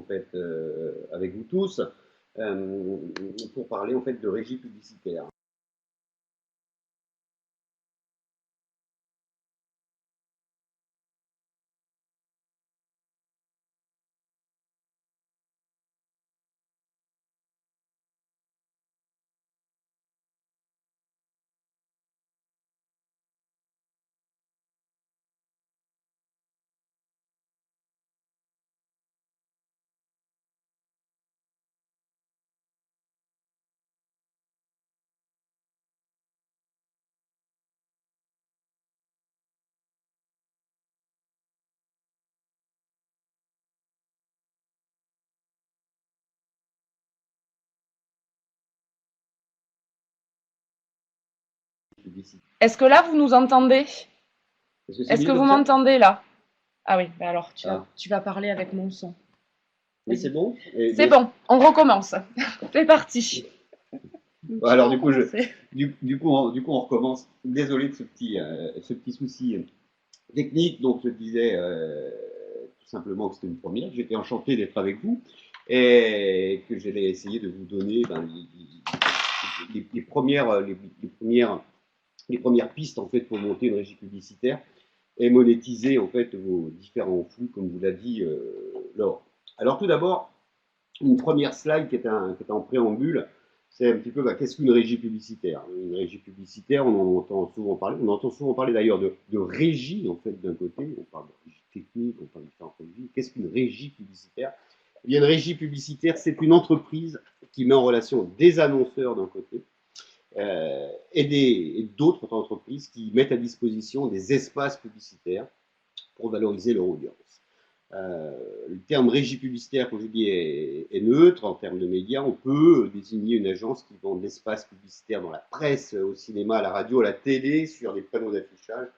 en fait, avec vous tous pour parler en fait de régie publicitaire. Est-ce que là, vous nous entendez? Est-ce que c'est Est-ce mieux que vous comme ça? m'entendez là? Ah oui, bah alors Ah, tu vas parler avec mon son. oui, c'est Vas-y. bon. C'est bon, on recommence. C'est parti. Tu Alors peux recommencer. du coup, on recommence. Désolé de ce petit souci technique. Donc, je disais tout simplement que c'était une première. J'étais enchanté d'être avec vous et que j'allais essayer de vous donner les premières pistes en fait pour monter une régie publicitaire et monétiser en fait vos différents flux, comme vous l'a dit Laure. Alors tout d'abord, une première slide qui est en préambule, c'est un petit peu qu'est-ce qu'une régie publicitaire. Une régie publicitaire, on entend souvent parler d'ailleurs de régie en fait d'un côté, on parle de régie technique, on parle de différentes régies. Qu'est-ce qu'une régie publicitaire? Eh bien, une régie publicitaire, c'est une entreprise qui met en relation des annonceurs d'un côté et d'autres entreprises qui mettent à disposition des espaces publicitaires pour valoriser leur audience. Le terme régie publicitaire, comme je dis, est neutre en termes de médias. On peut désigner une agence qui vend de l'espace publicitaire dans la presse, au cinéma, à la radio, à la télé, sur des panneaux d'affichage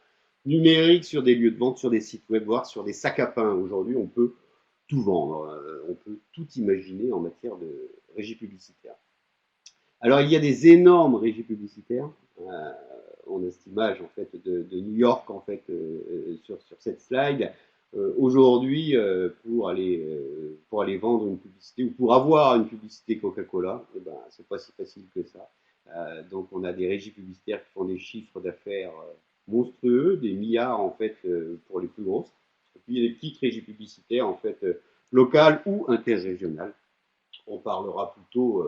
numériques, sur des lieux de vente, sur des sites web, voire sur des sacs à pain. Aujourd'hui, on peut tout vendre, on peut tout imaginer en matière de régie publicitaire. Alors, il y a des énormes régies publicitaires. Euh, on a cette image en fait de New York en fait sur cette slide. Aujourd'hui, pour aller vendre une publicité ou pour avoir une publicité Coca-Cola, eh ben, c'est pas si facile que ça. Donc, on a des régies publicitaires qui font des chiffres d'affaires monstrueux, des milliards en fait pour les plus grosses. Et puis, il y a des petites régies publicitaires en fait locales ou interrégionales. On parlera plutôt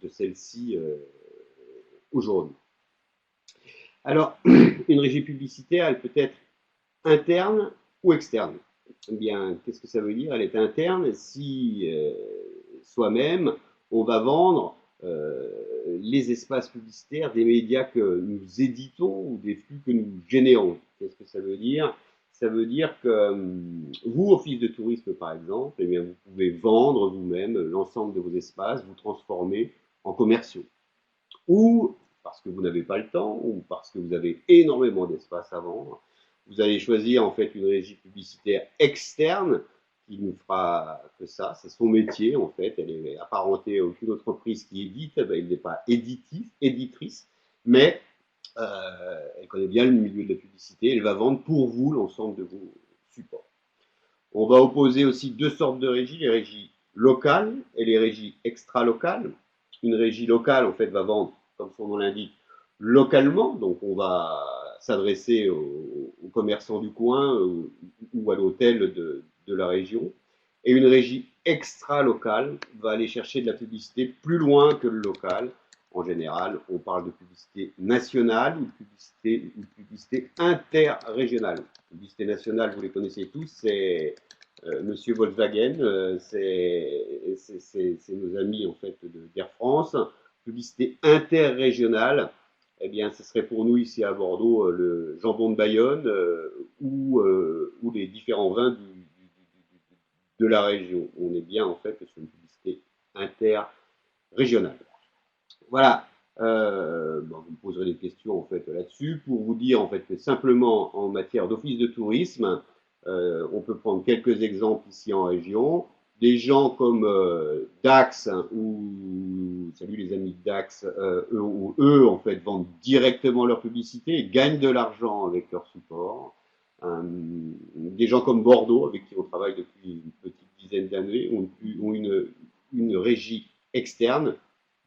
de celle-ci aujourd'hui. Alors, une régie publicitaire, elle peut être interne ou externe. Eh bien, qu'est-ce que ça veut dire? Elle est interne si soi-même, on va vendre les espaces publicitaires des médias que nous éditons ou des flux que nous générons. Qu'est-ce que ça veut dire? Ça veut dire que vous, office de tourisme par exemple, eh bien, vous pouvez vendre vous-même l'ensemble de vos espaces, vous transformer en commerciaux. Ou parce que vous n'avez pas le temps, ou parce que vous avez énormément d'espace à vendre, vous allez choisir en fait une régie publicitaire externe qui ne fera que ça, c'est son métier en fait, elle est apparentée à aucune entreprise qui édite, ben, elle n'est pas éditrice, mais elle connaît bien le milieu de la publicité, elle va vendre pour vous l'ensemble de vos supports. On va opposer aussi deux sortes de régies, les régies locales et les régies extra-locales. Une régie locale, en fait, va vendre, comme son nom l'indique, localement. Donc, on va s'adresser aux commerçants du coin ou à l'hôtel de la région. Et une régie extra-locale va aller chercher de la publicité plus loin que le local. En général, on parle de publicité nationale ou de publicité interrégionale. La publicité nationale, vous les connaissez tous, c'est Monsieur Volkswagen, c'est nos amis en fait d'Air France. Publicité interrégionale, eh bien, ce serait pour nous ici à Bordeaux le jambon de Bayonne ou les différents vins de la région. On est bien en fait sur une publicité interrégionale. Voilà. Bon, vous me poserez des questions en fait là-dessus pour vous dire en fait que simplement en matière d'office de tourisme, on peut prendre quelques exemples ici en région. Des gens comme Dax ou salut les amis de Dax, eux en fait vendent directement leur publicité et gagnent de l'argent avec leur support. Des gens comme Bordeaux, avec qui on travaille depuis une petite dizaine d'années, ont une régie externe,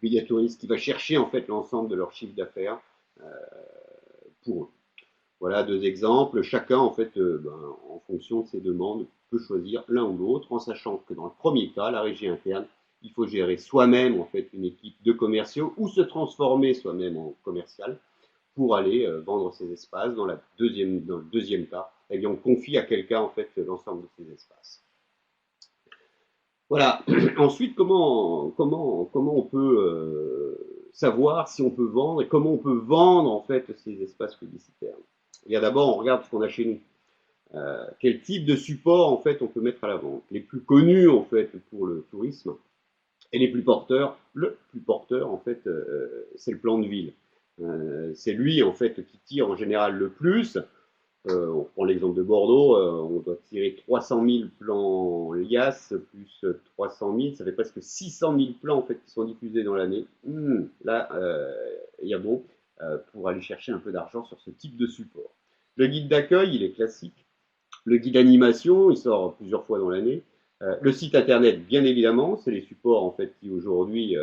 Media Tourist, qui va chercher en fait l'ensemble de leur chiffre d'affaires pour eux. Voilà deux exemples. Chacun, en fait, en fonction de ses demandes, peut choisir l'un ou l'autre, en sachant que dans le premier cas, la régie interne, il faut gérer soi-même en fait une équipe de commerciaux ou se transformer soi-même en commercial pour aller vendre ses espaces. Dans le deuxième cas, eh bien, on confie à quelqu'un en fait l'ensemble de ces espaces. Voilà. Ensuite, comment on peut savoir si on peut vendre et comment on peut vendre en fait ces espaces publicitaires. Il y a d'abord, on regarde ce qu'on a chez nous. Quel type de support en fait on peut mettre à la vente. Les plus connus en fait pour le tourisme et les plus porteurs, le plus porteur en fait c'est le plan de ville. C'est lui en fait qui tire en général le plus. On prend l'exemple de Bordeaux, on doit tirer 300 000 plans liasses plus 300 000, ça fait presque 600 000 plans en fait qui sont diffusés dans l'année. Là, il y a bon pour aller chercher un peu d'argent sur ce type de support. Le guide d'accueil, il est classique. Le guide d'animation, il sort plusieurs fois dans l'année. Le site internet, bien évidemment, c'est les supports en fait qui aujourd'hui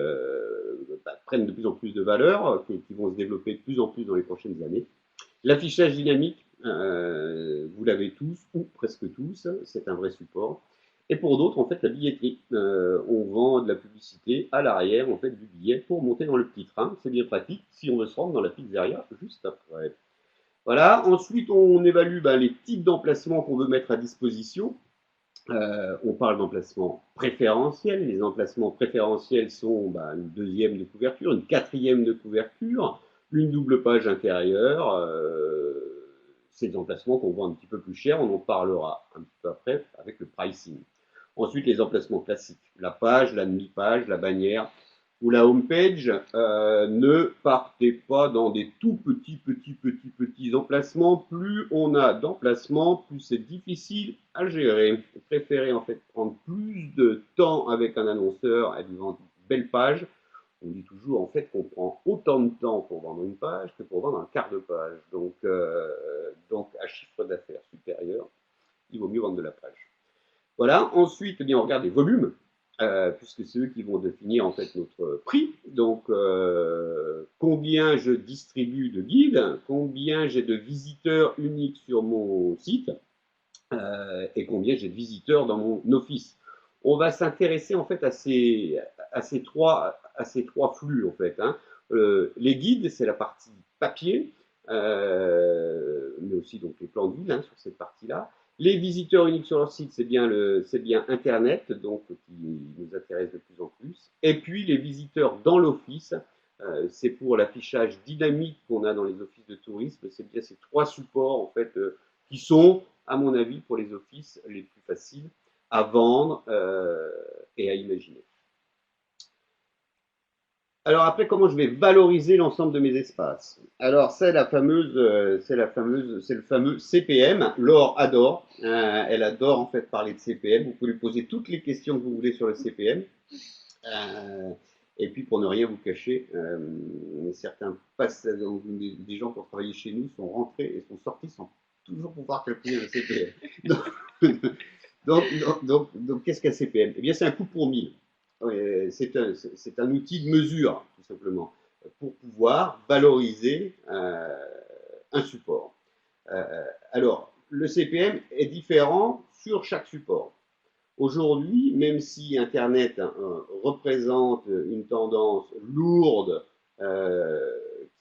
prennent de plus en plus de valeur, qui vont se développer de plus en plus dans les prochaines années. L'affichage dynamique, vous l'avez tous ou presque tous, c'est un vrai support. Et pour d'autres, en fait, la billetterie. On vend de la publicité à l'arrière en fait du billet pour monter dans le petit train. C'est bien pratique si on veut se rendre dans la pizzeria juste après. Voilà. Ensuite, on évalue les types d'emplacements qu'on veut mettre à disposition. On parle d'emplacements préférentiels. Les emplacements préférentiels sont une deuxième de couverture, une quatrième de couverture, une double page intérieure. C'est des emplacements qu'on vend un petit peu plus cher. On en parlera un petit peu après avec le pricing. Ensuite, les emplacements classiques. La page, la demi-page, la bannière ou la home page. Ne partez pas dans des tout petits emplacements. Plus on a d'emplacements, plus c'est difficile à gérer. Préférez en fait prendre plus de temps avec un annonceur et lui vendre une belle page. On dit toujours en fait qu'on prend autant de temps pour vendre une page que pour vendre un quart de page. Donc à chiffre d'affaires supérieur, il vaut mieux vendre de la page. Voilà. Ensuite, on regarde les volumes, puisque c'est eux qui vont définir en fait notre prix. Donc, combien je distribue de guides, combien j'ai de visiteurs uniques sur mon site, et combien j'ai de visiteurs dans mon office. On va s'intéresser en fait à ces trois flux en fait. Les guides, c'est la partie papier, mais aussi donc les plans de ville sur cette partie-là. Les visiteurs uniques sur leur site, c'est bien Internet, donc qui nous intéresse de plus en plus. Et puis les visiteurs dans l'office, c'est pour l'affichage dynamique qu'on a dans les offices de tourisme. C'est bien ces trois supports en fait qui sont, à mon avis, pour les offices les plus faciles à vendre et à imaginer. Alors après, comment je vais valoriser l'ensemble de mes espaces? Alors c'est le fameux CPM. Laure adore, elle adore en fait parler de CPM. Vous pouvez lui poser toutes les questions que vous voulez sur le CPM. Et puis pour ne rien vous cacher, certains des gens qui ont travaillé chez nous sont rentrés et sont sortis sans toujours pouvoir calculer le CPM. Donc qu'est-ce qu'un CPM? Eh bien c'est un coût pour 1000. C'est un outil de mesure, tout simplement, pour pouvoir valoriser un support. Alors, le CPM est différent sur chaque support. Aujourd'hui, même si Internet représente une tendance lourde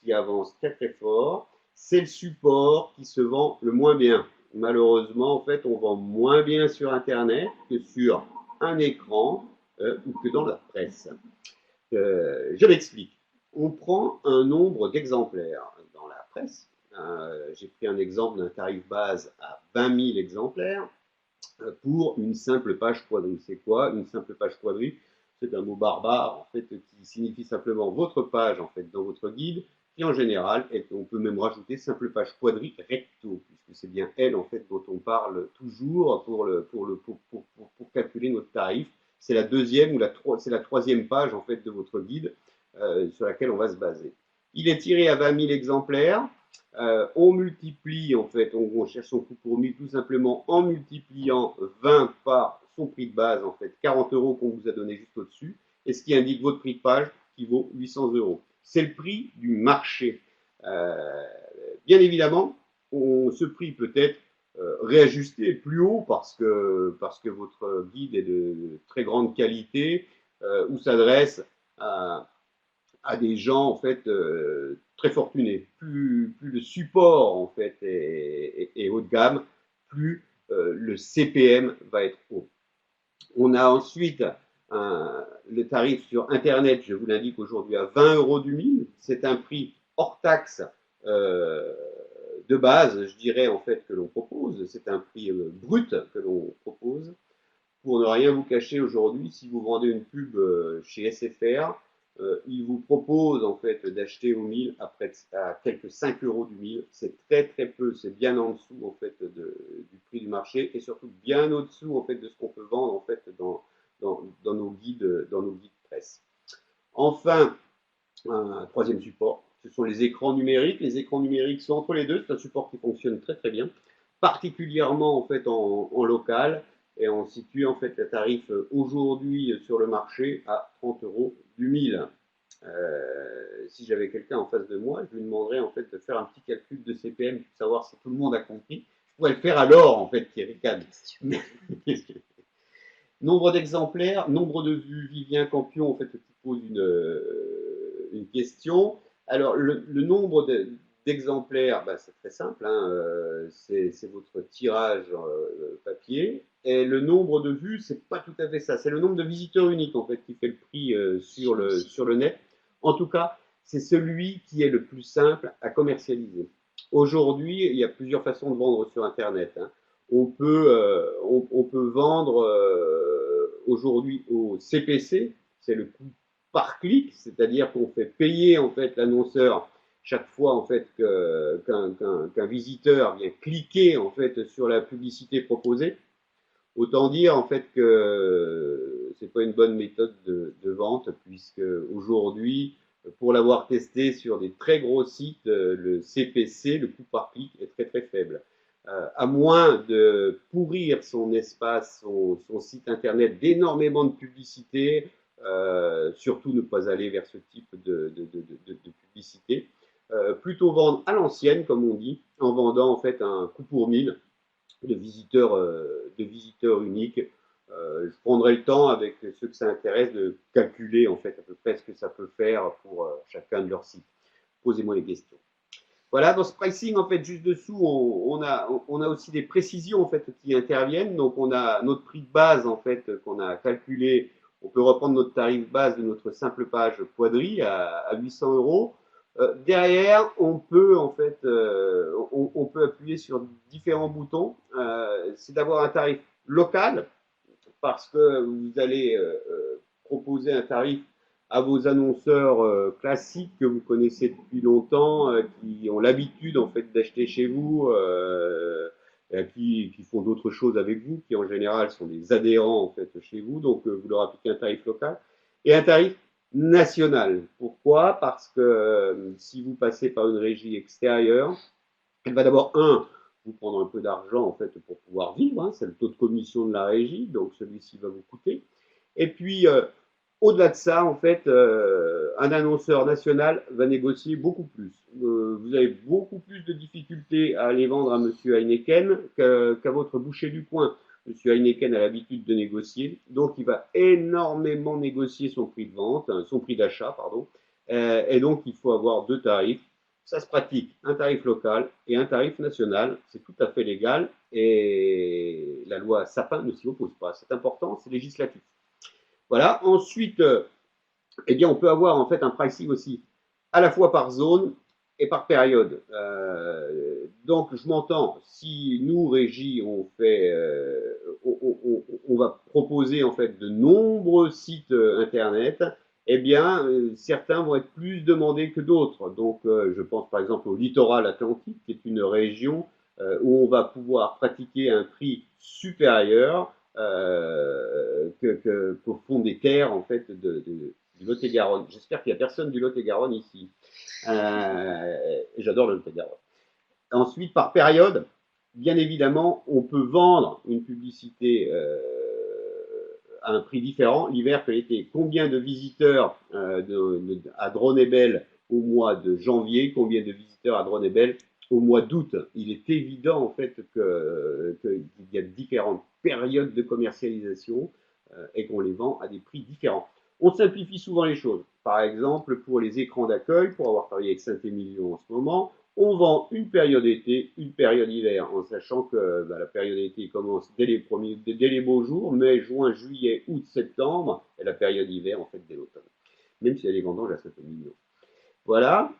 qui avance très très fort, c'est le support qui se vend le moins bien. Malheureusement, en fait, on vend moins bien sur Internet que sur un écran ou que dans la presse. Je m'explique. On prend un nombre d'exemplaires dans la presse. J'ai pris un exemple d'un tarif base à 20 000 exemplaires pour une simple page quadrille. C'est quoi une simple page quadrille? C'est un mot barbare en fait qui signifie simplement votre page en fait dans votre guide, qui en général, on peut même rajouter simple page quadrille recto, puisque c'est bien elle en fait dont on parle toujours pour calculer notre tarif. C'est la deuxième ou c'est la troisième page en fait de votre guide sur laquelle on va se baser. Il est tiré à 20 000 exemplaires. On multiplie, en fait, on cherche son coût pour 1000 tout simplement en multipliant 20 par son prix de base, en fait, 40 euros qu'on vous a donné juste au-dessus, et ce qui indique votre prix de page qui vaut 800 euros. C'est le prix du marché. Bien évidemment, ce prix peut être réajusté plus haut parce que votre guide est de très grande qualité ou s'adresse à des gens en fait très fortunés. Plus le support en fait est haut de gamme, plus le CPM va être haut. On a ensuite le tarif sur Internet, je vous l'indique aujourd'hui à 20 euros du 1000. C'est un prix hors taxe euh, de base, je dirais en fait que l'on propose. C'est un prix brut que l'on propose. Pour ne rien vous cacher aujourd'hui, si vous vendez une pub chez SFR, il vous propose en fait d'acheter au 1000 à quelques 5 euros du 1000. C'est très très peu, c'est bien en dessous en fait du prix du marché et surtout bien au-dessous en fait de ce qu'on peut vendre en fait dans nos guides presse. Enfin, un troisième support, ce sont les écrans numériques. Les écrans numériques sont entre les deux, c'est un support qui fonctionne très très bien, particulièrement en fait en local. Et on situe en fait le tarif aujourd'hui sur le marché à 30 euros du 1000. Si j'avais quelqu'un en face de moi, je lui demanderais en fait de faire un petit calcul de CPM pour savoir si tout le monde a compris. Je pourrais le faire alors en fait, Thierry Kahn. Nombre d'exemplaires, nombre de vues. Vivien Campion en fait qui pose une question. Alors le nombre d'exemplaires, bah, c'est très simple, hein, c'est votre tirage papier. Et le nombre de vues, c'est pas tout à fait ça. C'est le nombre de visiteurs uniques en fait qui fait le prix sur le net. En tout cas, c'est celui qui est le plus simple à commercialiser. Aujourd'hui, il y a plusieurs façons de vendre sur Internet. Hein. On peut vendre aujourd'hui au CPC, c'est le coût par clic, c'est-à-dire qu'on fait payer en fait l'annonceur chaque fois en fait qu'un visiteur vient cliquer en fait sur la publicité proposée. Autant dire en fait que c'est pas une bonne méthode de vente puisque aujourd'hui, pour l'avoir testé sur des très gros sites, le CPC, le coût par clic, est très très faible. À moins de pourrir son espace, son site internet d'énormément de publicité, surtout ne pas aller vers ce type de publicité. Plutôt vendre à l'ancienne, comme on dit, en vendant en fait un coup pour 1000 de visiteurs uniques. Je prendrai le temps avec ceux que ça intéresse de calculer en fait à peu près ce que ça peut faire pour chacun de leurs sites. Posez-moi les questions. Voilà, dans ce pricing, en fait, juste dessous, on a aussi des précisions en fait qui interviennent. Donc, on a notre prix de base en fait qu'on a calculé. On peut reprendre notre tarif base de notre simple page Poidry à 800 euros. Derrière, on peut en fait, on peut appuyer sur différents boutons. C'est d'avoir un tarif local parce que vous allez proposer un tarif à vos annonceurs classiques que vous connaissez depuis longtemps, qui ont l'habitude en fait d'acheter chez vous, qui font d'autres choses avec vous, qui en général sont des adhérents en fait chez vous. Donc vous leur appliquez un tarif local et un tarif national. Pourquoi? Parce que si vous passez par une régie extérieure, elle va d'abord, vous prendre un peu d'argent en fait pour pouvoir vivre, hein, c'est le taux de commission de la régie, donc celui-ci va vous coûter. Et puis, au-delà de ça, en fait, un annonceur national va négocier beaucoup plus. Vous avez beaucoup plus de difficultés à aller vendre à Monsieur Heineken qu'à votre boucher du coin. Monsieur Heineken a l'habitude de négocier, donc il va énormément négocier son prix de vente, son prix d'achat, pardon. Et donc, il faut avoir deux tarifs. Ça se pratique, un tarif local et un tarif national. C'est tout à fait légal et la loi Sapin ne s'y oppose pas. C'est important, c'est législatif. Voilà. Ensuite, eh bien, on peut avoir en fait un pricing aussi à la fois par zone et par période. Donc, je m'entends, si nous, Régie, on va proposer en fait de nombreux sites internet, eh bien, certains vont être plus demandés que d'autres. Donc, je pense par exemple au littoral atlantique, qui est une région où on va pouvoir pratiquer un prix supérieur qu'au fond des terres en fait du Lot-et-Garonne. J'espère qu'il n'y a personne du Lot-et-Garonne ici. J'adore le Lot-et-Garonne. Ensuite, par période, bien évidemment, on peut vendre une publicité à un prix différent l'hiver que l'été. Combien de visiteurs à Dronebel au mois de janvier, combien de visiteurs à Dronebel au mois d'août? Il est évident en fait qu'il y a différentes périodes de commercialisation et qu'on les vend à des prix différents. On simplifie souvent les choses. Par exemple, pour les écrans d'accueil, pour avoir travaillé avec Saint-Émilion en ce moment, on vend une période été, une période hiver, en sachant que la période été commence dès les beaux jours, mai, juin, juillet, août, septembre, et la période hiver, en fait, dès l'automne. Même s'il y a des vendanges à Saint-Émilion. Voilà.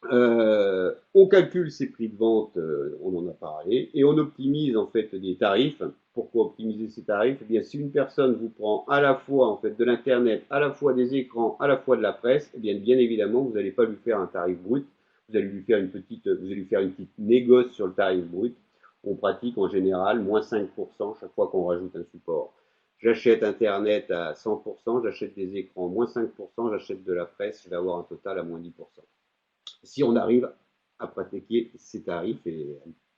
On calcule ses prix de vente, on en a parlé, et on optimise en fait des tarifs. Pourquoi optimiser ces tarifs? Eh bien, si une personne vous prend à la fois en fait de l'internet, à la fois des écrans, à la fois de la presse, eh bien évidemment, vous n'allez pas lui faire un tarif brut. Vous allez lui faire une petite négoce sur le tarif brut. On pratique en général moins 5% chaque fois qu'on rajoute un support. J'achète Internet à 100%, j'achète des écrans moins 5%, j'achète de la presse, je vais avoir un total à moins 10%. Si on arrive à pratiquer ces tarifs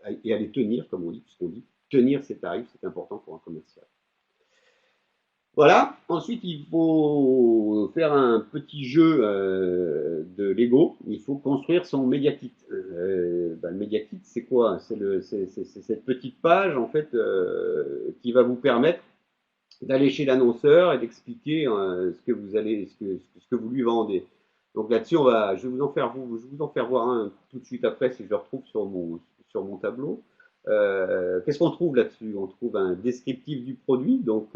à les tenir, comme on dit, puisqu'on dit tenir ces tarifs, c'est important pour un commercial. Voilà, ensuite il faut faire un petit jeu de Lego, il faut construire son média kit. Le média kit, c'est quoi? C'est cette petite page en fait qui va vous permettre d'aller chez l'annonceur et d'expliquer ce que vous lui vendez. Donc là-dessus, je vais vous en faire voir un tout de suite après si je le retrouve sur mon tableau. Qu'est-ce qu'on trouve là-dessus? On trouve un descriptif du produit, donc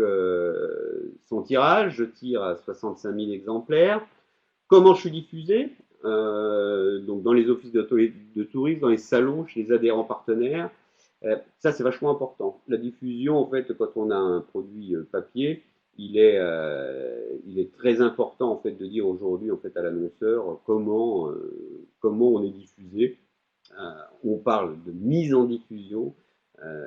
son tirage, je tire à 65 000 exemplaires. Comment je suis diffusé? Donc dans les offices de tourisme, dans les salons, chez les adhérents partenaires. Ça, c'est vachement important. La diffusion, en fait, quand on a un produit papier, il est très important en fait de dire aujourd'hui en fait à l'annonceur comment on est diffusé. On parle de mise en diffusion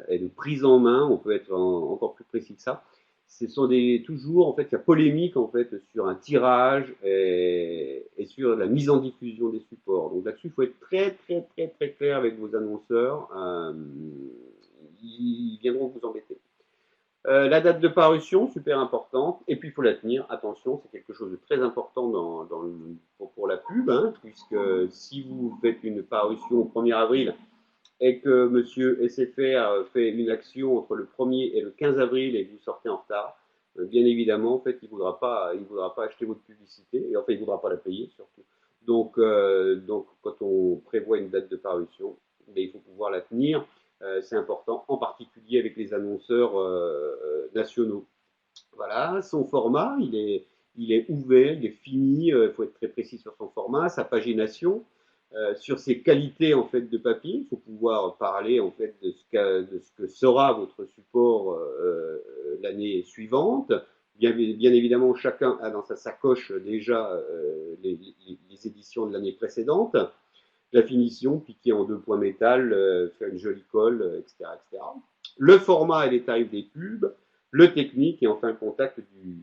et de prise en main. On peut être encore plus précis que ça. Ce sont toujours en fait la polémique en fait sur un tirage et sur la mise en diffusion des supports. Donc là-dessus, il faut être très très très très clair avec vos annonceurs. Ils viendront vous embêter. La date de parution, super importante, et puis il faut la tenir. Attention, c'est quelque chose de très important pour la pub, hein, puisque si vous faites une parution au 1er avril et que monsieur SFR fait une action entre le 1er et le 15 avril et que vous sortez en retard, bien évidemment, en fait, il ne voudra pas acheter votre publicité, et en fait, il ne voudra pas la payer surtout. Donc, quand on prévoit une date de parution, il faut pouvoir la tenir. C'est important, en particulier avec les annonceurs nationaux. Voilà, son format, il est ouvert, il est fini, il faut être très précis sur son format, sa pagination, sur ses qualités en fait de papier. Il faut pouvoir parler en fait de ce que sera votre support l'année suivante. Bien évidemment, chacun a dans sa sacoche déjà les éditions de l'année précédente. La finition, piquée en 2 points métal, faire une jolie colle, etc., etc. Le format et les tarifs des pubs, le technique et enfin le contact du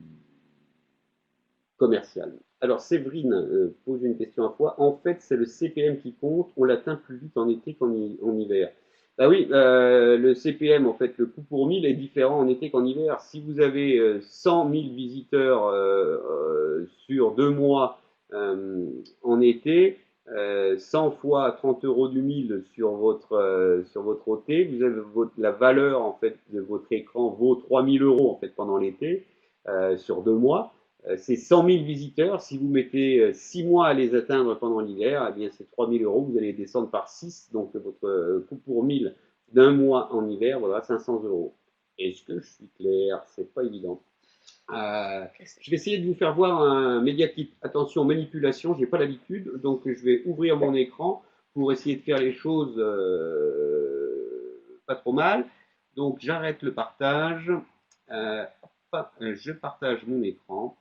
commercial. Alors Séverine pose une question à fois. En fait, c'est le CPM qui compte. On l'atteint plus vite en été qu'en hiver. Bah oui, le CPM, en fait, le coût pour 1000 est différent en été qu'en hiver. Si vous avez 100 000 visiteurs sur 2 mois en été, 100 fois 30 euros du 1000 sur votre OT, vous avez la valeur en fait de votre écran vaut 3000 euros en fait pendant l'été sur 2 mois. C'est 100 000 visiteurs. Si vous mettez 6 mois à les atteindre pendant l'hiver, eh bien c'est 3 000 euros. Vous allez descendre par 6. Donc votre coût pour 1000 d'un mois en hiver vaudra 500 euros. Est-ce que je suis clair? C'est pas évident. Je vais essayer de vous faire voir un média kit. Attention, manipulation, je n'ai pas l'habitude. Donc je vais ouvrir mon écran pour essayer de faire les choses pas trop mal. Donc j'arrête le partage. Je partage mon écran.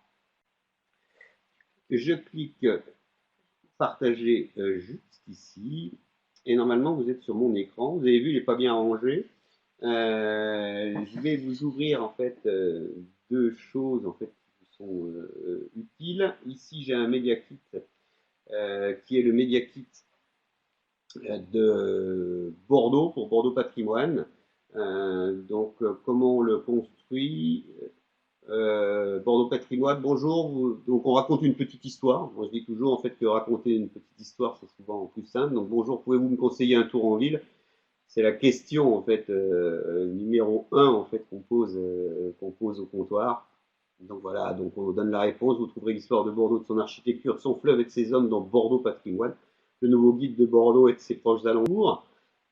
Je clique partager juste ici. Et normalement, vous êtes sur mon écran. Vous avez vu, il n'est pas bien rangé. Je vais vous ouvrir en fait deux choses en fait qui sont utiles. Ici, j'ai un Media Kit qui est le Media Kit de Bordeaux pour Bordeaux Patrimoine. Comment on le construit? Bordeaux Patrimoine, bonjour. Donc on raconte une petite histoire. Moi je dis toujours en fait que raconter une petite histoire c'est souvent plus simple. Donc bonjour, pouvez-vous me conseiller un tour en ville? C'est la question en fait numéro un en fait qu'on pose au comptoir. Donc voilà, donc on donne la réponse. Vous trouverez l'histoire de Bordeaux, de son architecture, de son fleuve et de ses hommes dans Bordeaux Patrimoine, le nouveau guide de Bordeaux et de ses proches alentours.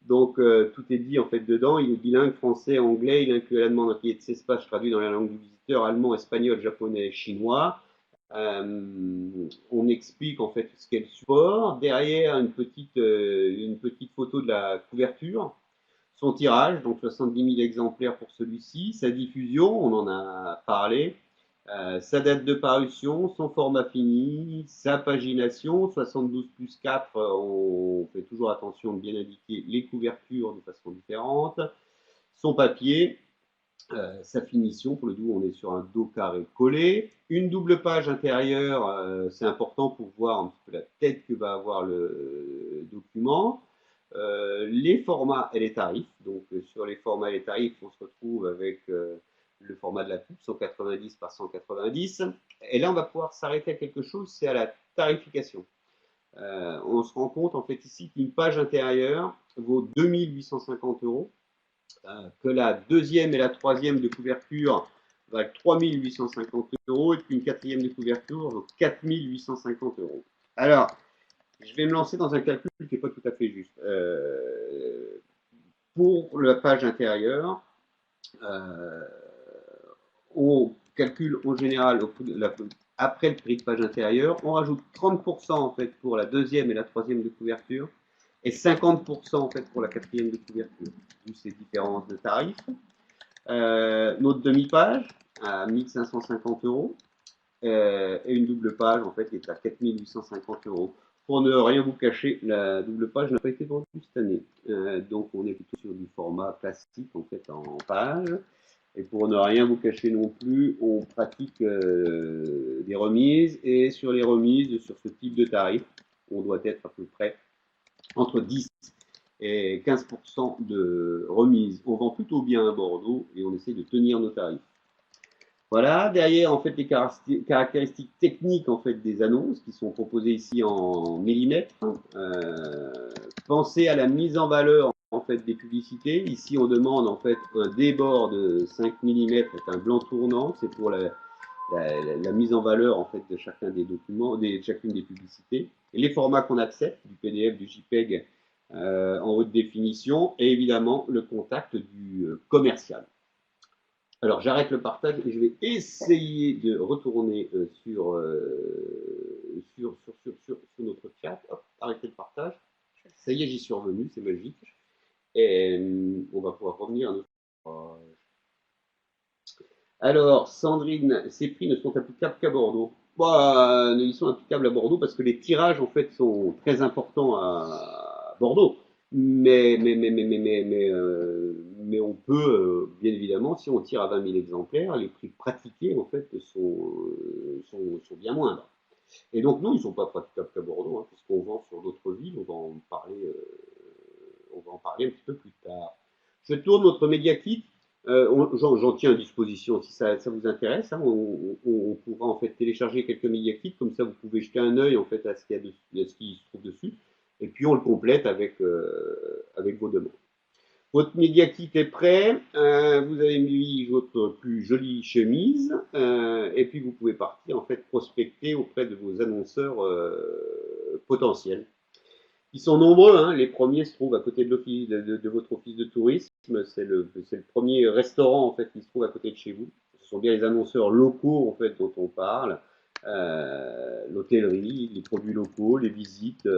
Donc tout est dit en fait dedans. Il est bilingue français, anglais. Il inclut à la demande un cahier de 16 pages traduit dans la langue du visiteur, allemand, espagnol, japonais, chinois. On explique en fait ce qu'est le support. Derrière, une petite photo de la couverture. Son tirage, donc 70 000 exemplaires pour celui-ci. Sa diffusion, on en a parlé. Sa date de parution, son format fini, sa pagination, 72 plus 4, on fait toujours attention de bien indiquer les couvertures de façon différente. Son papier, sa finition, pour le dos, on est sur un dos carré collé. Une double page intérieure, c'est important pour voir un petit peu la tête que va avoir le document. Les formats et les tarifs. Donc, sur les formats et les tarifs, on se retrouve avec le format de la coupe, 190 par 190. Et là, on va pouvoir s'arrêter à quelque chose, c'est à la tarification. On se rend compte, en fait, ici, qu'une page intérieure vaut 2850 euros, que la deuxième et la troisième de couverture valent 3850 euros, et qu'une quatrième de couverture vaut 4850 euros. Alors, je vais me lancer dans un calcul qui n'est pas tout à fait juste. Pour la page intérieure, euh, on calcule en général après le prix de page intérieure, on rajoute 30% en fait pour la deuxième et la troisième de couverture et 50% en fait pour la quatrième de couverture, d'où ces différences de tarifs. Notre demi-page à 1550 euros et une double page en fait qui est à 4850 euros. Pour ne rien vous cacher, la double page n'a pas été vendue cette année. Donc on est plutôt sur du format classique en fait en page. Et pour ne rien vous cacher non plus, on pratique des remises. Et sur les remises, sur ce type de tarif, on doit être à peu près entre 10 et 15% de remise. On vend plutôt bien à Bordeaux et on essaie de tenir nos tarifs. Voilà, derrière en fait les caractéristiques techniques en fait des annonces qui sont proposées ici en millimètres. Pensez à la mise en valeur en fait des publicités. Ici on demande en fait un débord de 5 mm avec un blanc tournant, c'est pour la mise en valeur en fait de chacun des documents, chacune des publicités. Et les formats qu'on accepte, du PDF, du JPEG en haute définition, et évidemment le contact du commercial. Alors j'arrête le partage et je vais essayer de retourner sur notre chat. Hop, arrêter le partage. Ça y est, j'y suis revenu, c'est magique. Et on va pouvoir revenir à notre partage. Alors, Sandrine, ces prix ne sont applicables qu'à Bordeaux. Bah, ils sont applicables à Bordeaux parce que les tirages en fait sont très importants à Bordeaux. Mais on peut, bien évidemment, si on tire à 20 000 exemplaires, les prix pratiqués en fait sont bien moindres. Et donc non, ils ne sont pas praticables qu'à Bordeaux, hein, puisqu'on vend sur d'autres villes, on va en parler un petit peu plus tard. Je tourne notre média kit. J'en tiens à disposition si ça vous intéresse. Hein, on pourra en fait télécharger quelques média kits, comme ça vous pouvez jeter un œil en fait à ce qui se trouve dessus, et puis on le complète avec vos demandes. Votre média kit est prêt, vous avez mis votre plus jolie chemise, et puis vous pouvez partir en fait prospecter auprès de vos annonceurs potentiels. Ils sont nombreux, hein. Les premiers se trouvent à côté de votre office de tourisme. C'est le premier restaurant en fait qui se trouve à côté de chez vous. Ce sont bien les annonceurs locaux en fait dont on parle. L'hôtellerie, les produits locaux, les visites,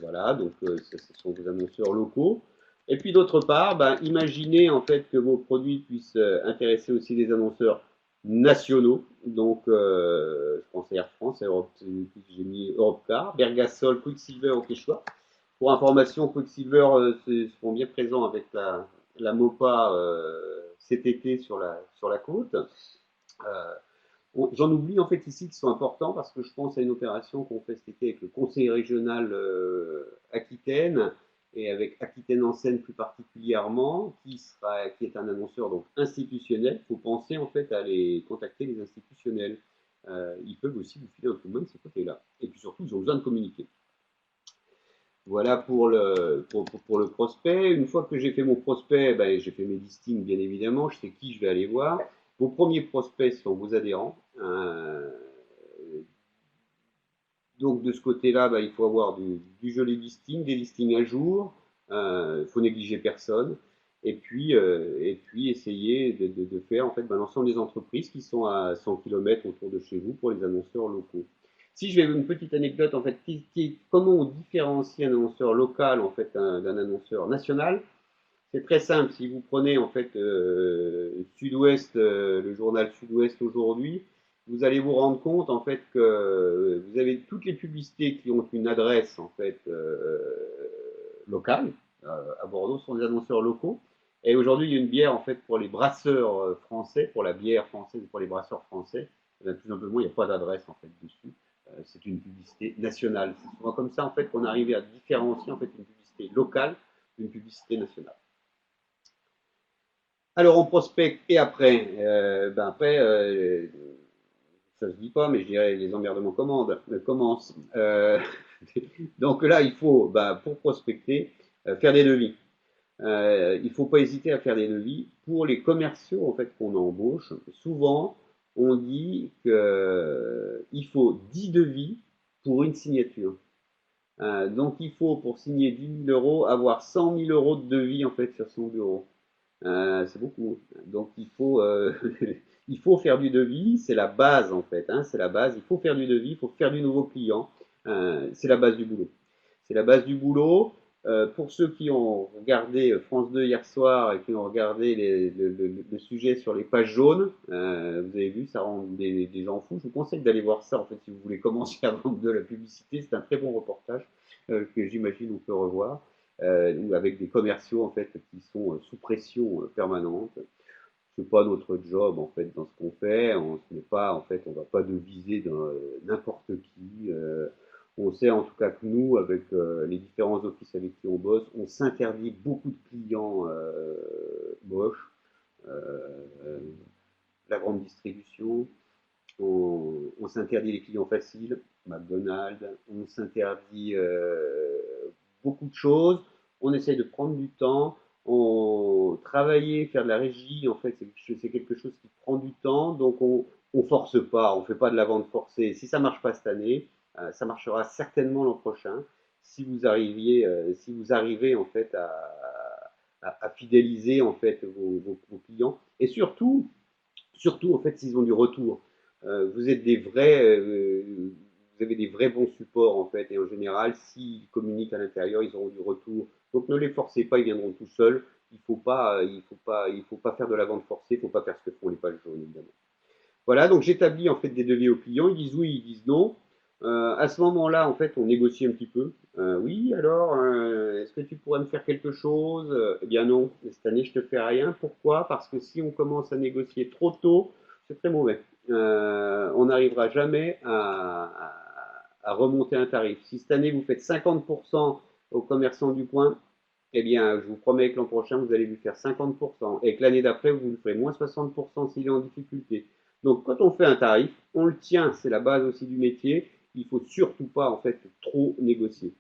voilà. Donc ce sont des annonceurs locaux. Et puis d'autre part, ben, imaginez en fait que vos produits puissent intéresser aussi les annonceurs nationaux. Donc, je pense à Air France, j'ai mis Europcar, Bergasol, Quicksilver au Quechua. Pour information, Quicksilver seront bien présents avec la MOPA cet été sur la côte. J'en oublie en fait ici qui sont importants parce que je pense à une opération qu'on fait cet été avec le conseil régional Aquitaine et avec Aquitaine en Seine plus particulièrement, qui est un annonceur donc institutionnel. Il faut penser en fait à aller contacter les institutionnels. Ils peuvent aussi vous filer un coup de main de ce côté-là. Et puis surtout, ils ont besoin de communiquer. Voilà pour le prospect. Une fois que j'ai fait mon prospect, ben, j'ai fait mes listings bien évidemment, je sais qui je vais aller voir. Vos premiers prospects sont vos adhérents. Donc de ce côté-là, ben, il faut avoir du joli listing, des listings à jour. Il faut négliger personne. Et puis essayer de faire en fait ben, l'ensemble des entreprises qui sont à 100 km autour de chez vous pour les annonceurs locaux. Si je vais une petite anecdote en fait, comment on différencie un annonceur local en fait d'un annonceur national, c'est très simple. Si vous prenez en fait Sud-Ouest, le journal Sud-Ouest aujourd'hui, vous allez vous rendre compte en fait que vous avez toutes les publicités qui ont une adresse en fait locale à Bordeaux sont des annonceurs locaux. Et aujourd'hui, il y a une bière en fait pour les brasseurs français, pour la bière française, pour les brasseurs français. Eh tout simplement, il n'y a pas d'adresse en fait dessus. C'est une publicité nationale. C'est souvent comme ça en fait qu'on arrive à différencier en fait une publicité locale d'une publicité nationale. Alors on prospecte et après, ça se dit pas, mais je dirais les emmerdements commencent. Donc là, il faut, pour prospecter, faire des devis. Il ne faut pas hésiter à faire des devis pour les commerciaux en fait qu'on embauche. Souvent, on dit qu'il faut 10 devis pour une signature. Donc il faut, pour signer 10 000 euros, avoir 100 000 euros de devis en fait sur son bureau. C'est beaucoup. Donc il faut faire du devis, c'est la base en fait, hein, c'est la base. Il faut faire du devis, il faut faire du nouveau client. C'est la base du boulot. C'est la base du boulot. Pour ceux qui ont regardé France 2 hier soir et qui ont regardé le sujet sur les pages jaunes, vous avez vu, ça rend des gens fous. Je vous conseille d'aller voir ça en fait si vous voulez commencer à vendre de la publicité. C'est un très bon reportage que j'imagine on peut revoir ou avec des commerciaux en fait qui sont sous pression permanente. C'est pas notre job en fait dans ce qu'on fait. On n'est pas en fait, on va pas deviser n'importe qui. On sait en tout cas que nous, avec les différents offices avec qui on bosse, on s'interdit beaucoup de clients moches, euh, la grande distribution, on s'interdit les clients faciles, McDonald's, on s'interdit beaucoup de choses, on essaye de prendre du temps, travailler, faire de la régie, en fait, c'est quelque chose qui prend du temps, donc on force pas, on fait pas de la vente forcée. Si ça marche pas cette année, ça marchera certainement l'an prochain. Si vous arrivez en fait à fidéliser en fait vos clients, et surtout en fait s'ils ont du retour. Vous êtes vous avez des vrais bons supports en fait, et en général, s'ils communiquent à l'intérieur, ils auront du retour. Donc ne les forcez pas, ils viendront tout seuls. Il faut pas faire de la vente forcée, il faut pas faire ce que font les pages jaunes évidemment. Voilà, donc j'établis en fait des devis aux clients, ils disent oui, ils disent non. À ce moment-là, en fait, on négocie un petit peu. Oui, alors, est-ce que tu pourrais me faire quelque chose? Eh bien non, cette année, je te fais rien. Pourquoi? Parce que si on commence à négocier trop tôt, c'est très mauvais. On n'arrivera jamais à remonter un tarif. Si cette année, vous faites 50% aux commerçants du coin, eh bien, je vous promets que l'an prochain, vous allez lui faire 50%. Et que l'année d'après, vous lui ferez moins 60% s'il est en difficulté. Donc, quand on fait un tarif, on le tient. C'est la base aussi du métier. Il ne faut surtout pas, en fait, trop négocier.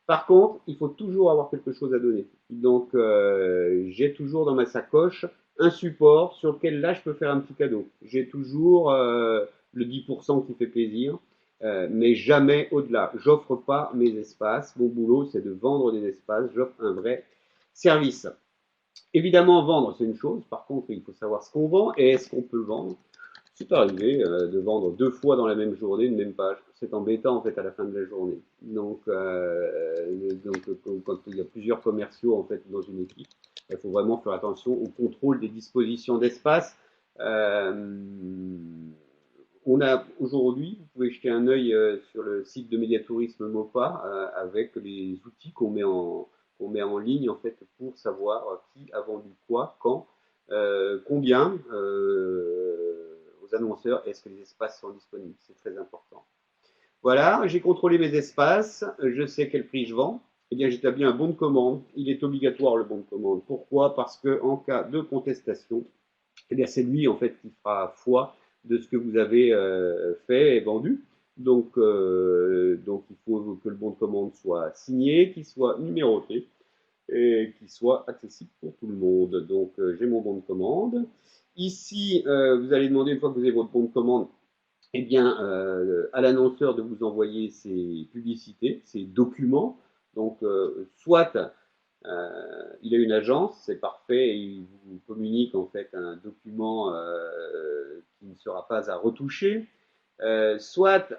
Par contre, il faut toujours avoir quelque chose à donner. Donc, j'ai toujours dans ma sacoche un support sur lequel, là, je peux faire un petit cadeau. J'ai toujours le 10% qui fait plaisir, mais jamais au-delà. J'offre pas mes espaces. Mon boulot, c'est de vendre des espaces. J'offre un vrai service. Évidemment, vendre, c'est une chose. Par contre, il faut savoir ce qu'on vend et est-ce qu'on peut le vendre. C'est arrivé de vendre 2 fois dans la même journée une même page. C'est embêtant en fait à la fin de la journée. Donc quand il y a plusieurs commerciaux en fait dans une équipe, il faut vraiment faire attention au contrôle des dispositions d'espace. Euh, on a aujourd'hui, vous pouvez jeter un œil sur le site de Médiatourisme MOPA avec les outils qu'on met en ligne en fait pour savoir qui a vendu quoi, quand, combien. vos annonceurs, est-ce que les espaces sont disponibles? C'est très important. Voilà, j'ai contrôlé mes espaces, je sais quel prix je vends. Eh bien, j'établis un bon de commande. Il est obligatoire le bon de commande. Pourquoi? Parce que en cas de contestation, eh bien, c'est lui en fait qui fera foi de ce que vous avez fait et vendu. Donc, il faut que le bon de commande soit signé, qu'il soit numéroté et qu'il soit accessible pour tout le monde. Donc, j'ai mon bon de commande. Ici, vous allez demander, une fois que vous avez votre bon de commande, eh bien, à l'annonceur de vous envoyer ses publicités, ses documents. Donc, soit il a une agence, c'est parfait, et il vous communique en fait un document qui ne sera pas à retoucher. Soit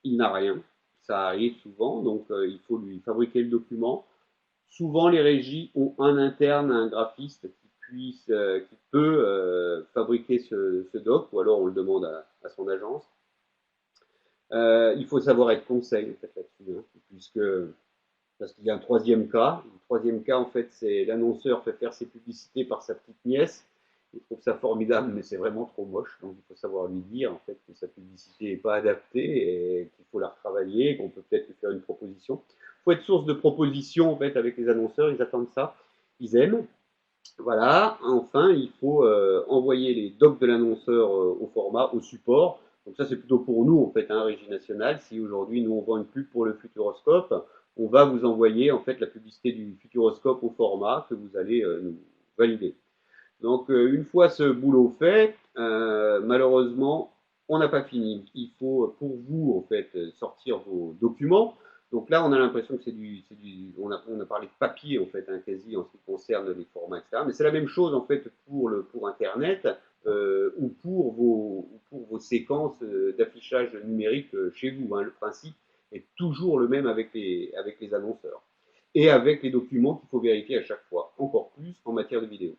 il n'a rien, ça arrive souvent, donc il faut lui fabriquer le document. Souvent, les régies ont un interne, un graphiste qui peut fabriquer ce doc, ou alors on le demande à son agence. Il faut savoir être conseil en fait, là-dessus, hein, puisque parce qu'il y a un troisième cas. Le troisième cas, en fait, c'est l'annonceur fait faire ses publicités par sa petite nièce. Il trouve ça formidable, mais c'est vraiment trop moche. Donc, il faut savoir lui dire, en fait, que sa publicité n'est pas adaptée et qu'il faut la retravailler, qu'on peut peut-être lui faire une proposition. Il faut être source de propositions, en fait, avec les annonceurs. Ils attendent ça. Ils aiment. Voilà. Enfin, il faut envoyer les docs de l'annonceur au format, au support. Donc ça, c'est plutôt pour nous, en fait, un Régie nationale. Si aujourd'hui, nous, on vend une pub pour le Futuroscope, on va vous envoyer, en fait, la publicité du Futuroscope au format que vous allez nous valider. Donc, une fois ce boulot fait, malheureusement, on n'a pas fini. Il faut, pour vous, en fait, sortir vos documents. Donc là, on a l'impression que on a parlé de papier, en fait, hein, quasi en ce qui concerne les formats, etc. Mais c'est la même chose, en fait, pour Internet ou pour vos séquences d'affichage numérique chez vous, hein. Le principe est toujours le même avec les annonceurs et avec les documents qu'il faut vérifier à chaque fois, encore plus en matière de vidéo.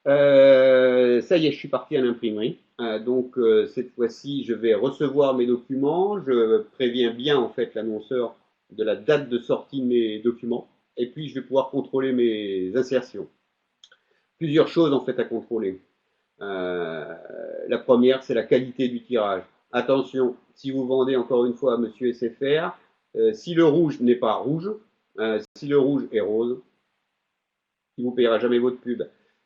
Ça y est, je suis parti à l'imprimerie. Donc cette fois-ci, je vais recevoir mes documents. Je préviens bien en fait l'annonceur de la date de sortie de mes documents. Et puis je vais pouvoir contrôler mes insertions. Plusieurs choses en fait à contrôler. La première, c'est la qualité du tirage. Attention, si vous vendez encore une fois à Monsieur SFR, si le rouge n'est pas rouge, si le rouge est rose, il ne vous payera jamais votre pub.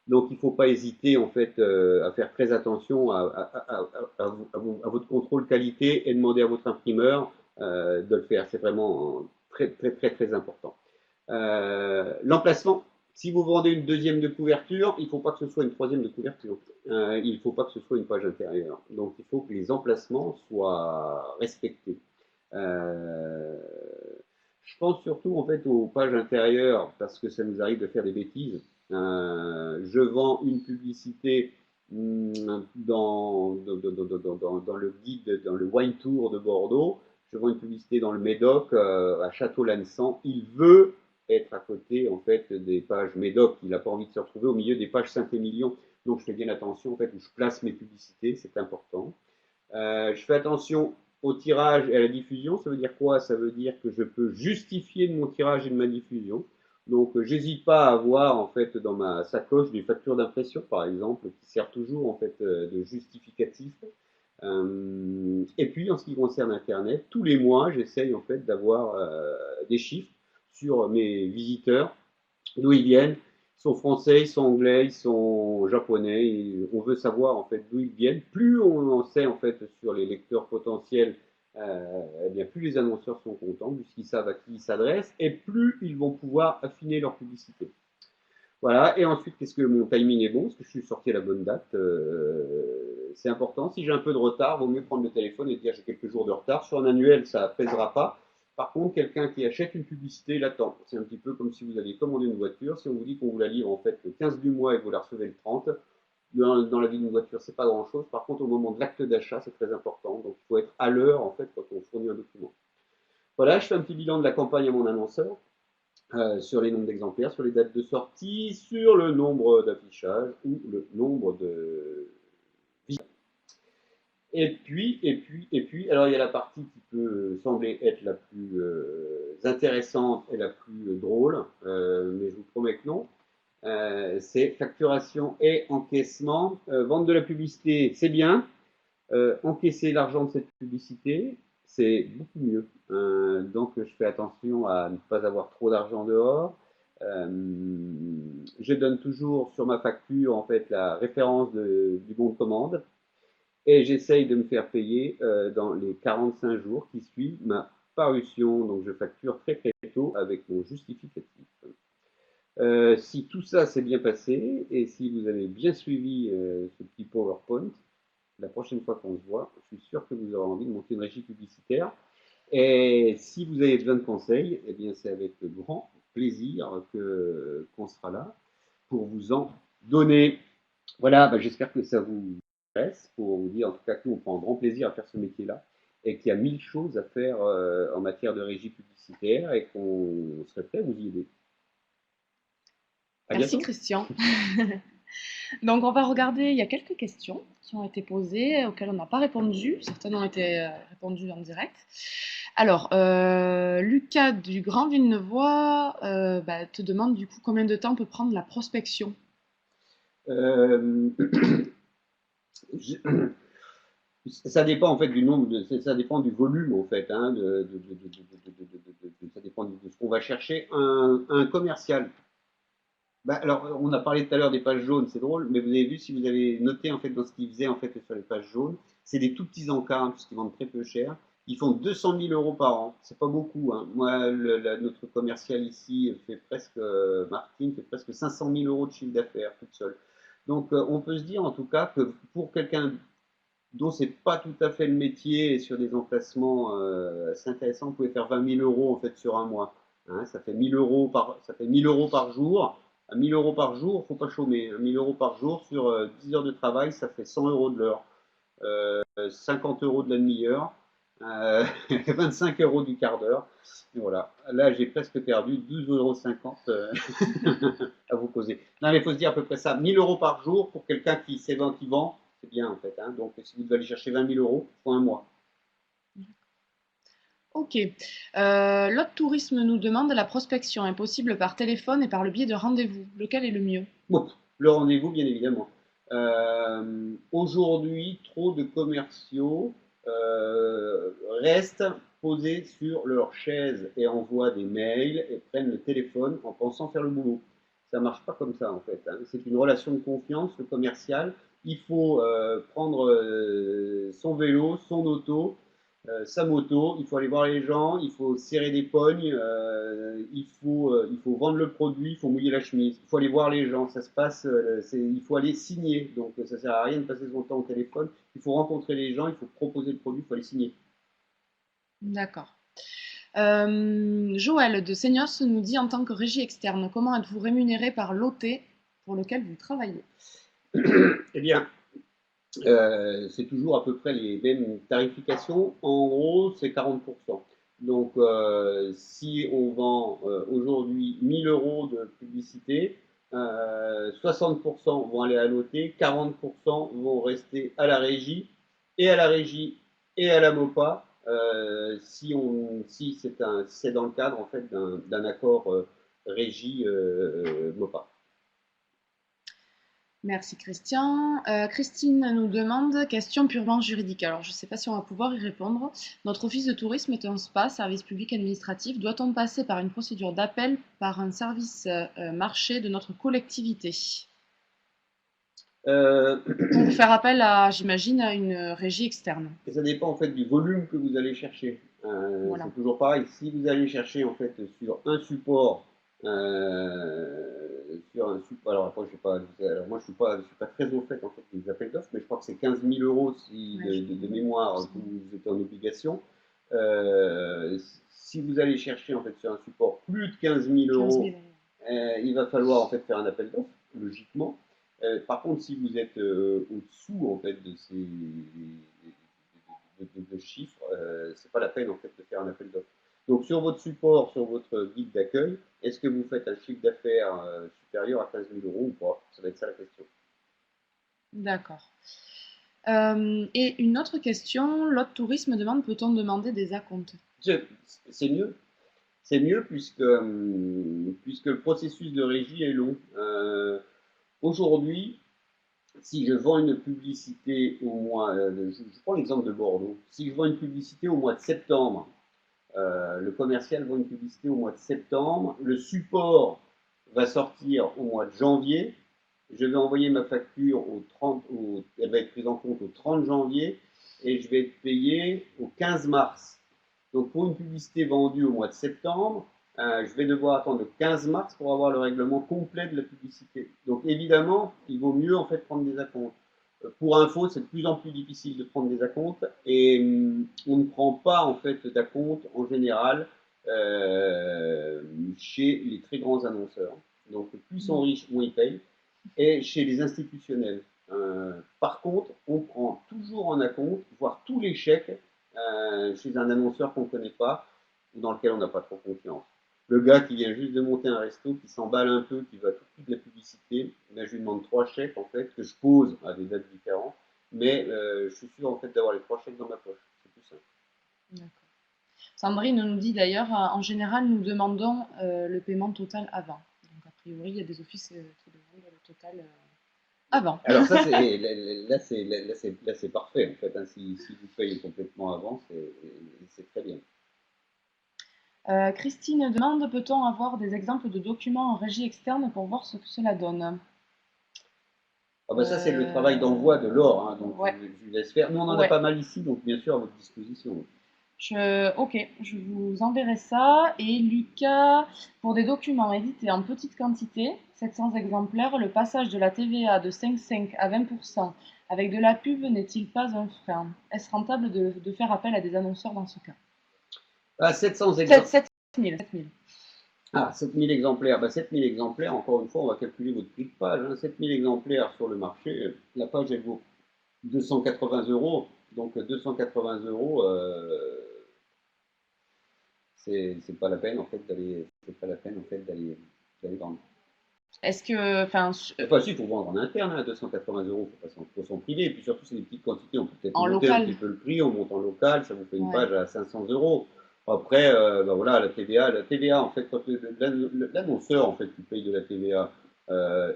Donc il ne faut pas hésiter en fait à faire très attention à votre contrôle qualité et demander à votre imprimeur de le faire. C'est vraiment très très très très important. L'emplacement. Si vous vendez une deuxième de couverture, il ne faut pas que ce soit une troisième de couverture. Il ne faut pas que ce soit une page intérieure. Donc il faut que les emplacements soient respectés. Je pense surtout en fait aux pages intérieures parce que ça nous arrive de faire des bêtises. Je vends une publicité dans le guide, dans le Wine Tour de Bordeaux. Je vends une publicité dans le Médoc à Château-Lanessan. Il veut être à côté en fait des pages Médoc. Il n'a pas envie de se retrouver au milieu des pages Saint-Émilion. Donc je fais bien attention en fait où je place mes publicités, c'est important. Je fais attention au tirage et à la diffusion. Ça veut dire quoi? Ça veut dire que je peux justifier de mon tirage et de ma diffusion. Donc, j'hésite pas à avoir en fait dans ma sacoche des factures d'impression, par exemple, qui servent toujours en fait de justificatif. Et puis, en ce qui concerne Internet, tous les mois, j'essaye en fait d'avoir des chiffres sur mes visiteurs, d'où ils viennent. Ils sont français, ils sont anglais, ils sont japonais. Et on veut savoir en fait d'où ils viennent. Plus on en sait en fait sur les lecteurs potentiels, eh bien plus les annonceurs sont contents puisqu'ils savent à qui ils s'adressent et plus ils vont pouvoir affiner leur publicité. Voilà. Et ensuite, qu'est-ce que mon timing est bon? Est-ce que je suis sorti à la bonne date? C'est important. Si j'ai un peu de retard, il vaut mieux prendre le téléphone et dire j'ai quelques jours de retard. Sur un annuel, ça ne pèsera pas. Par contre, quelqu'un qui achète une publicité l'attend. C'est un petit peu comme si vous aviez commandé une voiture. Si on vous dit qu'on vous la livre en fait le 15 du mois et que vous la recevez le 30, dans la vie d'une voiture, c'est pas grand-chose. Par contre, au moment de l'acte d'achat, c'est très important. Donc, il faut être à l'heure en fait quand on fournit un document. Voilà, je fais un petit bilan de la campagne à mon annonceur. Sur les nombres d'exemplaires, sur les dates de sortie, sur le nombre d'affichages ou le nombre de visiteurs. Et puis, alors il y a la partie qui peut sembler être la plus intéressante et la plus drôle, mais je vous promets que non. C'est facturation et encaissement. Vendre de la publicité, c'est bien. Encaisser l'argent de cette publicité, c'est beaucoup mieux. Donc, je fais attention à ne pas avoir trop d'argent dehors. Euh, je donne toujours sur ma facture en fait la référence du bon de commande et j'essaye de me faire payer dans les 45 jours qui suivent ma parution. Donc, je facture très très tôt avec mon justificatif. Si tout ça s'est bien passé et si vous avez bien suivi ce petit PowerPoint, la prochaine fois qu'on se voit, je suis sûr que vous aurez envie de monter une régie publicitaire. Et si vous avez besoin de conseils, eh bien c'est avec grand plaisir qu'on sera là pour vous en donner. Voilà, bah, j'espère que ça vous intéresse, pour vous dire en tout cas que nous on prend grand plaisir à faire ce métier-là et qu'il y a mille choses à faire en matière de régie publicitaire et qu'on serait prêt à vous y aider. À Merci bientôt. Christian. Donc on va regarder, il y a quelques questions qui ont été posées, auxquelles on n'a pas répondu. Certaines ont été répondues en direct. Alors, Lucas du Grand Villeneuvois te demande du coup combien de temps peut prendre la prospection. Euh, je- Ça dépend en fait du nombre, ça dépend du volume en fait, hein, ça dépend de ce qu'on va chercher. Un commercial. Bah, alors, on a parlé tout à l'heure des pages jaunes, c'est drôle, mais vous avez vu, si vous avez noté en fait dans ce qu'ils faisaient en fait sur les pages jaunes, c'est des tout petits encarts, hein, puisqu'ils vendent très peu cher. Ils font 200 000 euros par an, c'est pas beaucoup, hein. Moi, notre commercial ici fait presque, Martine fait presque 500 000 euros de chiffre d'affaires toute seule. Donc, on peut se dire en tout cas que pour quelqu'un dont c'est pas tout à fait le métier et sur des emplacements assez intéressants, vous pouvez faire 20 000 euros en fait sur un mois. Hein, ça fait 1000 euros ça fait 1000 euros par jour. À 1000 euros par jour, faut pas chômer. 1000 euros par jour sur 10 heures de travail, ça fait 100 euros de l'heure, 50 euros de la demi-heure, 25 euros du quart d'heure. Et voilà. Là, j'ai presque perdu 12,50 euros à vous causer. Non, mais il faut se dire à peu près ça. 1000 euros par jour pour quelqu'un qui sait qui vend, c'est bien en fait. Hein. Donc, si vous devez aller chercher 20 000 euros, il faut un mois. Ok. L'autre tourisme nous demande la prospection est possible par téléphone et par le biais de rendez-vous. Lequel est le mieux? Bon, le rendez-vous, bien évidemment. Aujourd'hui, trop de commerciaux restent posés sur leur chaise et envoient des mails et prennent le téléphone en pensant faire le boulot. Ça ne marche pas comme ça, en fait. Hein. C'est une relation de confiance, le commercial. Il faut prendre son vélo, son auto, sa moto, il faut aller voir les gens, il faut serrer des pognes, il faut vendre le produit, il faut mouiller la chemise, il faut aller voir les gens, ça se passe, il faut aller signer, donc ça sert à rien de passer son temps au téléphone, il faut rencontrer les gens, il faut proposer le produit, il faut aller signer. D'accord. Joël de Seignos nous dit en tant que régie externe, comment êtes-vous rémunéré par l'OT pour lequel vous travaillez? Eh bien, c'est toujours à peu près les mêmes tarifications. En gros, c'est 40%. Donc, si on vend aujourd'hui 1000 euros de publicité, 60% vont aller à l'OT, 40% vont rester à la régie, et à la régie et à la MOPA, si c'est dans le cadre en fait d'un accord régie MOPA. Merci Christian. Christine nous demande, question purement juridique. Alors je ne sais pas si on va pouvoir y répondre. Notre office de tourisme est un SPA, service public administratif. Doit-on passer par une procédure d'appel par un service marché de notre collectivité Euh, pour faire appel à, j'imagine, à une régie externe? Et ça dépend en fait du volume que vous allez chercher. Voilà. C'est toujours pareil. Si vous allez chercher en fait sur un support, alors après, je sais pas, alors moi je suis pas très au fait en fait des appels d'offres, mais je crois que c'est 15 000 euros si, Ouais, je de crois. mémoire que vous êtes en obligation. Euh, Si vous allez chercher en fait sur un support plus de 15 000 15 euros, 000 euros. il va falloir en fait faire un appel d'offres, logiquement. Par contre, si vous êtes au-dessous en fait de chiffres, c'est pas la peine en fait de faire un appel d'offres. Donc sur votre support, sur votre guide d'accueil, est-ce que vous faites un chiffre d'affaires supérieur à 15 000 euros ou pas? Ça va être ça la question. D'accord. Et une autre question, l'autre tourisme demande, peut-on demander des acomptes? C'est mieux. C'est mieux puisque le processus de régie est long. Aujourd'hui, si je vends une publicité au mois, je prends l'exemple de Bordeaux, si je vends une publicité au mois de septembre, le commercial vend une publicité au mois de septembre, le support va sortir au mois de janvier, je vais envoyer ma facture elle va être prise en compte au 30 janvier et je vais être payé au 15 mars. Donc pour une publicité vendue au mois de septembre, je vais devoir attendre le 15 mars pour avoir le règlement complet de la publicité. Donc évidemment, il vaut mieux en fait prendre des acomptes. Pour info, c'est de plus en plus difficile de prendre des acomptes et on ne prend pas en fait d'acompte en général chez les très grands annonceurs. Donc plus ils sont riches, moins ils payent. Et chez les institutionnels. Par contre, on prend toujours en acompte, voire tous les chèques chez un annonceur qu'on ne connaît pas ou dans lequel on n'a pas trop confiance. Le gars qui vient juste de monter un resto, qui s'emballe un peu, qui va tout de suite de la publicité, ben, je lui demande 3 chèques en fait, que je pose à des dates différentes, mais je suis sûr en fait d'avoir les 3 chèques dans ma poche. C'est plus simple. D'accord. Sandrine nous dit d'ailleurs, en général, nous demandons le paiement total avant. Donc, a priori, il y a des offices qui demandent le total avant. Alors ça, c'est parfait en fait. Hein. Si vous payez complètement avant, c'est très bien. Christine demande, peut-on avoir des exemples de documents en régie externe pour voir ce que cela donne? Ah bah ça, c'est le travail d'envoi de l'or, hein, donc Ouais. je vous laisse faire. Nous, on en a Ouais. pas mal ici, donc bien sûr à votre disposition. Ok, je vous enverrai ça. Et Lucas, pour des documents édités en petite quantité, 700 exemplaires, le passage de la TVA de 5,5 à 20% avec de la pub n'est-il pas un frein? Est-ce rentable de faire appel à des annonceurs dans ce cas? Ah, 700 exemplaires. 7000. 7000. Ah, 7000 exemplaires. Bah, 7000 exemplaires, encore une fois, on va calculer votre prix de page. Hein. 7000 exemplaires sur le marché, la page, elle vaut 280 euros. Donc 280 euros, c'est pas la peine en fait d'aller vendre. Est-ce que, enfin, Si, il faut vendre en interne, hein, 280 euros, faut s'en priver. Et puis surtout, c'est des petites quantités, on peut peut-être en monter un local? petit peu le prix, on monte en local, ça vous fait une Ouais. page à 500 euros. Après, bah voilà, la TVA, en fait, quand l'annonceur en fait qui paye de la TVA,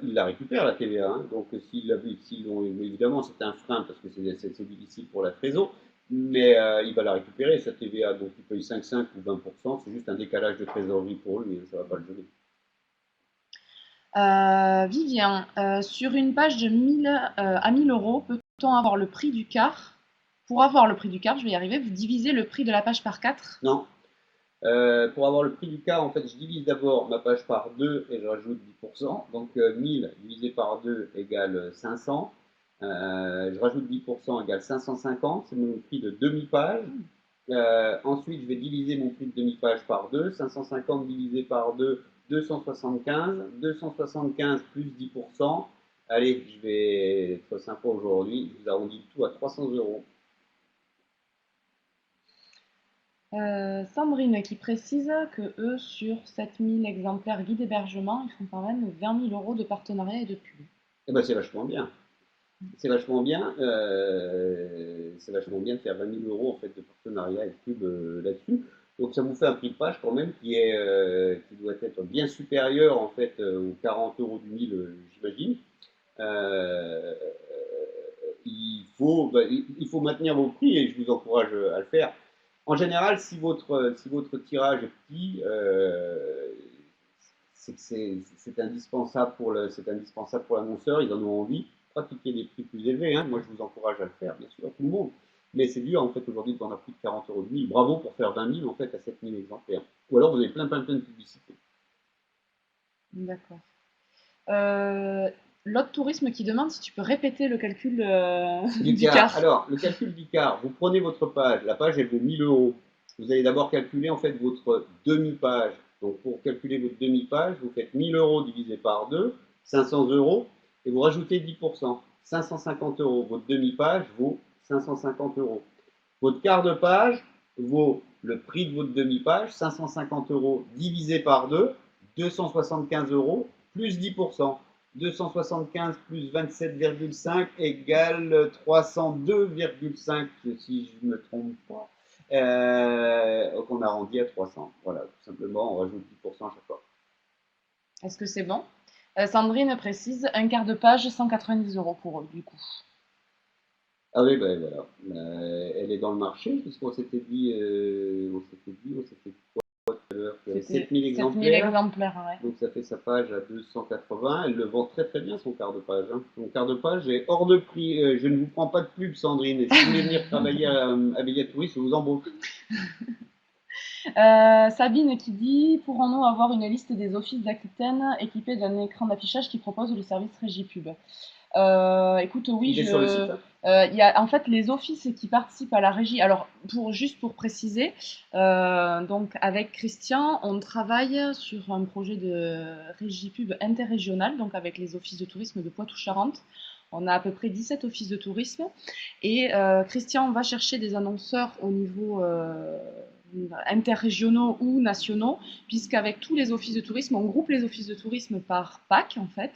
il la récupère la TVA. Hein. Donc s'ils ont, évidemment, c'est un frein parce que c'est difficile pour la trésor, mais il va la récupérer sa TVA. Donc il paye 5,5 ou 20%, c'est juste un décalage de trésorerie pour lui, hein, ça ne va pas le gêner. Vivien, sur une page de 1000 à 1000 euros, peut-on avoir le prix du quart? Pour avoir le prix du quart, je vais y arriver, vous divisez le prix de la page par 4. Non. Pour avoir le prix du quart, en fait, je divise d'abord ma page par 2 et je rajoute 10%. Donc 1000 divisé par 2 égale 500. Je rajoute 10% égale 550. C'est mon prix de demi-page. Ensuite, je vais diviser mon prix de demi-page par 2. 550 divisé par 2, 275. 275 plus 10%. Allez, je vais être sympa aujourd'hui. Je vous arrondis le tout à 300 euros. Sandrine qui précise que eux, sur 7000 exemplaires guide hébergement, ils font quand même 20 000 euros de partenariat et de pub. Eh ben, c'est vachement bien. C'est vachement bien. C'est vachement bien de faire 20 000 euros en fait, de partenariat et de pub là-dessus. Donc ça vous fait un prix de page quand même qui doit être bien supérieur en fait aux 40 euros du 1000, j'imagine. Euh, il faut maintenir vos prix et je vous encourage à le faire. En général, si votre tirage est petit, c'est indispensable c'est indispensable pour l'annonceur. Ils en ont envie. Pratiquer des prix plus élevés. Hein. Moi, je vous encourage à le faire, bien sûr, tout le monde. Mais c'est dur en fait aujourd'hui de vendre à plus de 40 euros de 1000. Bravo pour faire 20 000 en fait à 7000 exemplaires. Ou alors vous avez plein de publicités. D'accord. L'autre tourisme qui demande si tu peux répéter le calcul du quart. Alors, le calcul d'ICAR, vous prenez votre page, la page elle vaut 1000 euros. Vous allez d'abord calculer en fait votre demi-page. Donc pour calculer votre demi-page, vous faites 1000 euros divisé par 2, 500 euros, et vous rajoutez 10%, 550 euros. Votre demi-page vaut 550 euros. Votre quart de page vaut le prix de votre demi-page, 550 euros divisé par 2, 275 euros, plus 10%. 275 plus 27,5 égale 302,5 si je ne me trompe pas. qu'on arrondit à 300. Voilà, tout simplement, on rajoute 10% à chaque fois. Est-ce que c'est bon? Sandrine précise, un quart de page, 190 € pour eux, du coup. Ah oui, ben voilà. Elle est dans le marché, puisqu'on s'était dit, on s'était dit quoi tout à l'heure, qu'il y avait C'était 7000 7000 exemplaires. exemplaires, ouais. Donc ça fait sa page à 280. Elle le vend très très bien son quart de page, hein. Son quart de page est hors de prix. Je ne vous prends pas de pub, Sandrine. Et si vous voulez venir travailler à Médiatouris, je vous embauche. Sabine qui dit, pourrons-nous avoir une liste des offices d'Aquitaine équipés d'un écran d'affichage qui propose le service Régipub? Écoute, oui, Il est sur le site, hein. il y a en fait les offices qui participent à la régie. Alors, juste pour préciser, donc avec Christian, on travaille sur un projet de régie pub interrégional, donc avec les offices de tourisme de Poitou-Charentes. On a à peu près 17 offices de tourisme et Christian va chercher des annonceurs au niveau interrégionaux ou nationaux, puisqu'avec tous les offices de tourisme, on groupe les offices de tourisme par PAC en fait,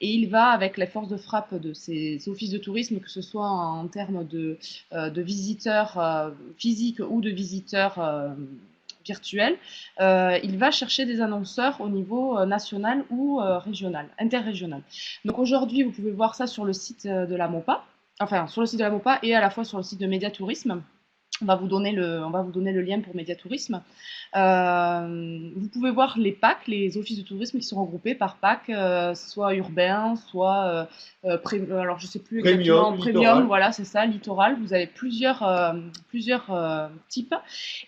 et il va avec les forces de frappe de ces offices de tourisme, que ce soit en termes de visiteurs physiques ou de visiteurs virtuels, il va chercher des annonceurs au niveau national ou régional, interrégional. Donc aujourd'hui, vous pouvez voir ça sur le site de la MOPA, enfin sur le site de la MOPA et à la fois sur le site de Médiatourisme. On va vous donner le lien pour Médiatourisme. Vous pouvez voir les PAC, les offices de tourisme qui sont regroupés par PAC, soit urbain, soit alors je sais plus exactement, Premium, premium, littoral. voilà, c'est ça, littoral. Vous avez plusieurs types.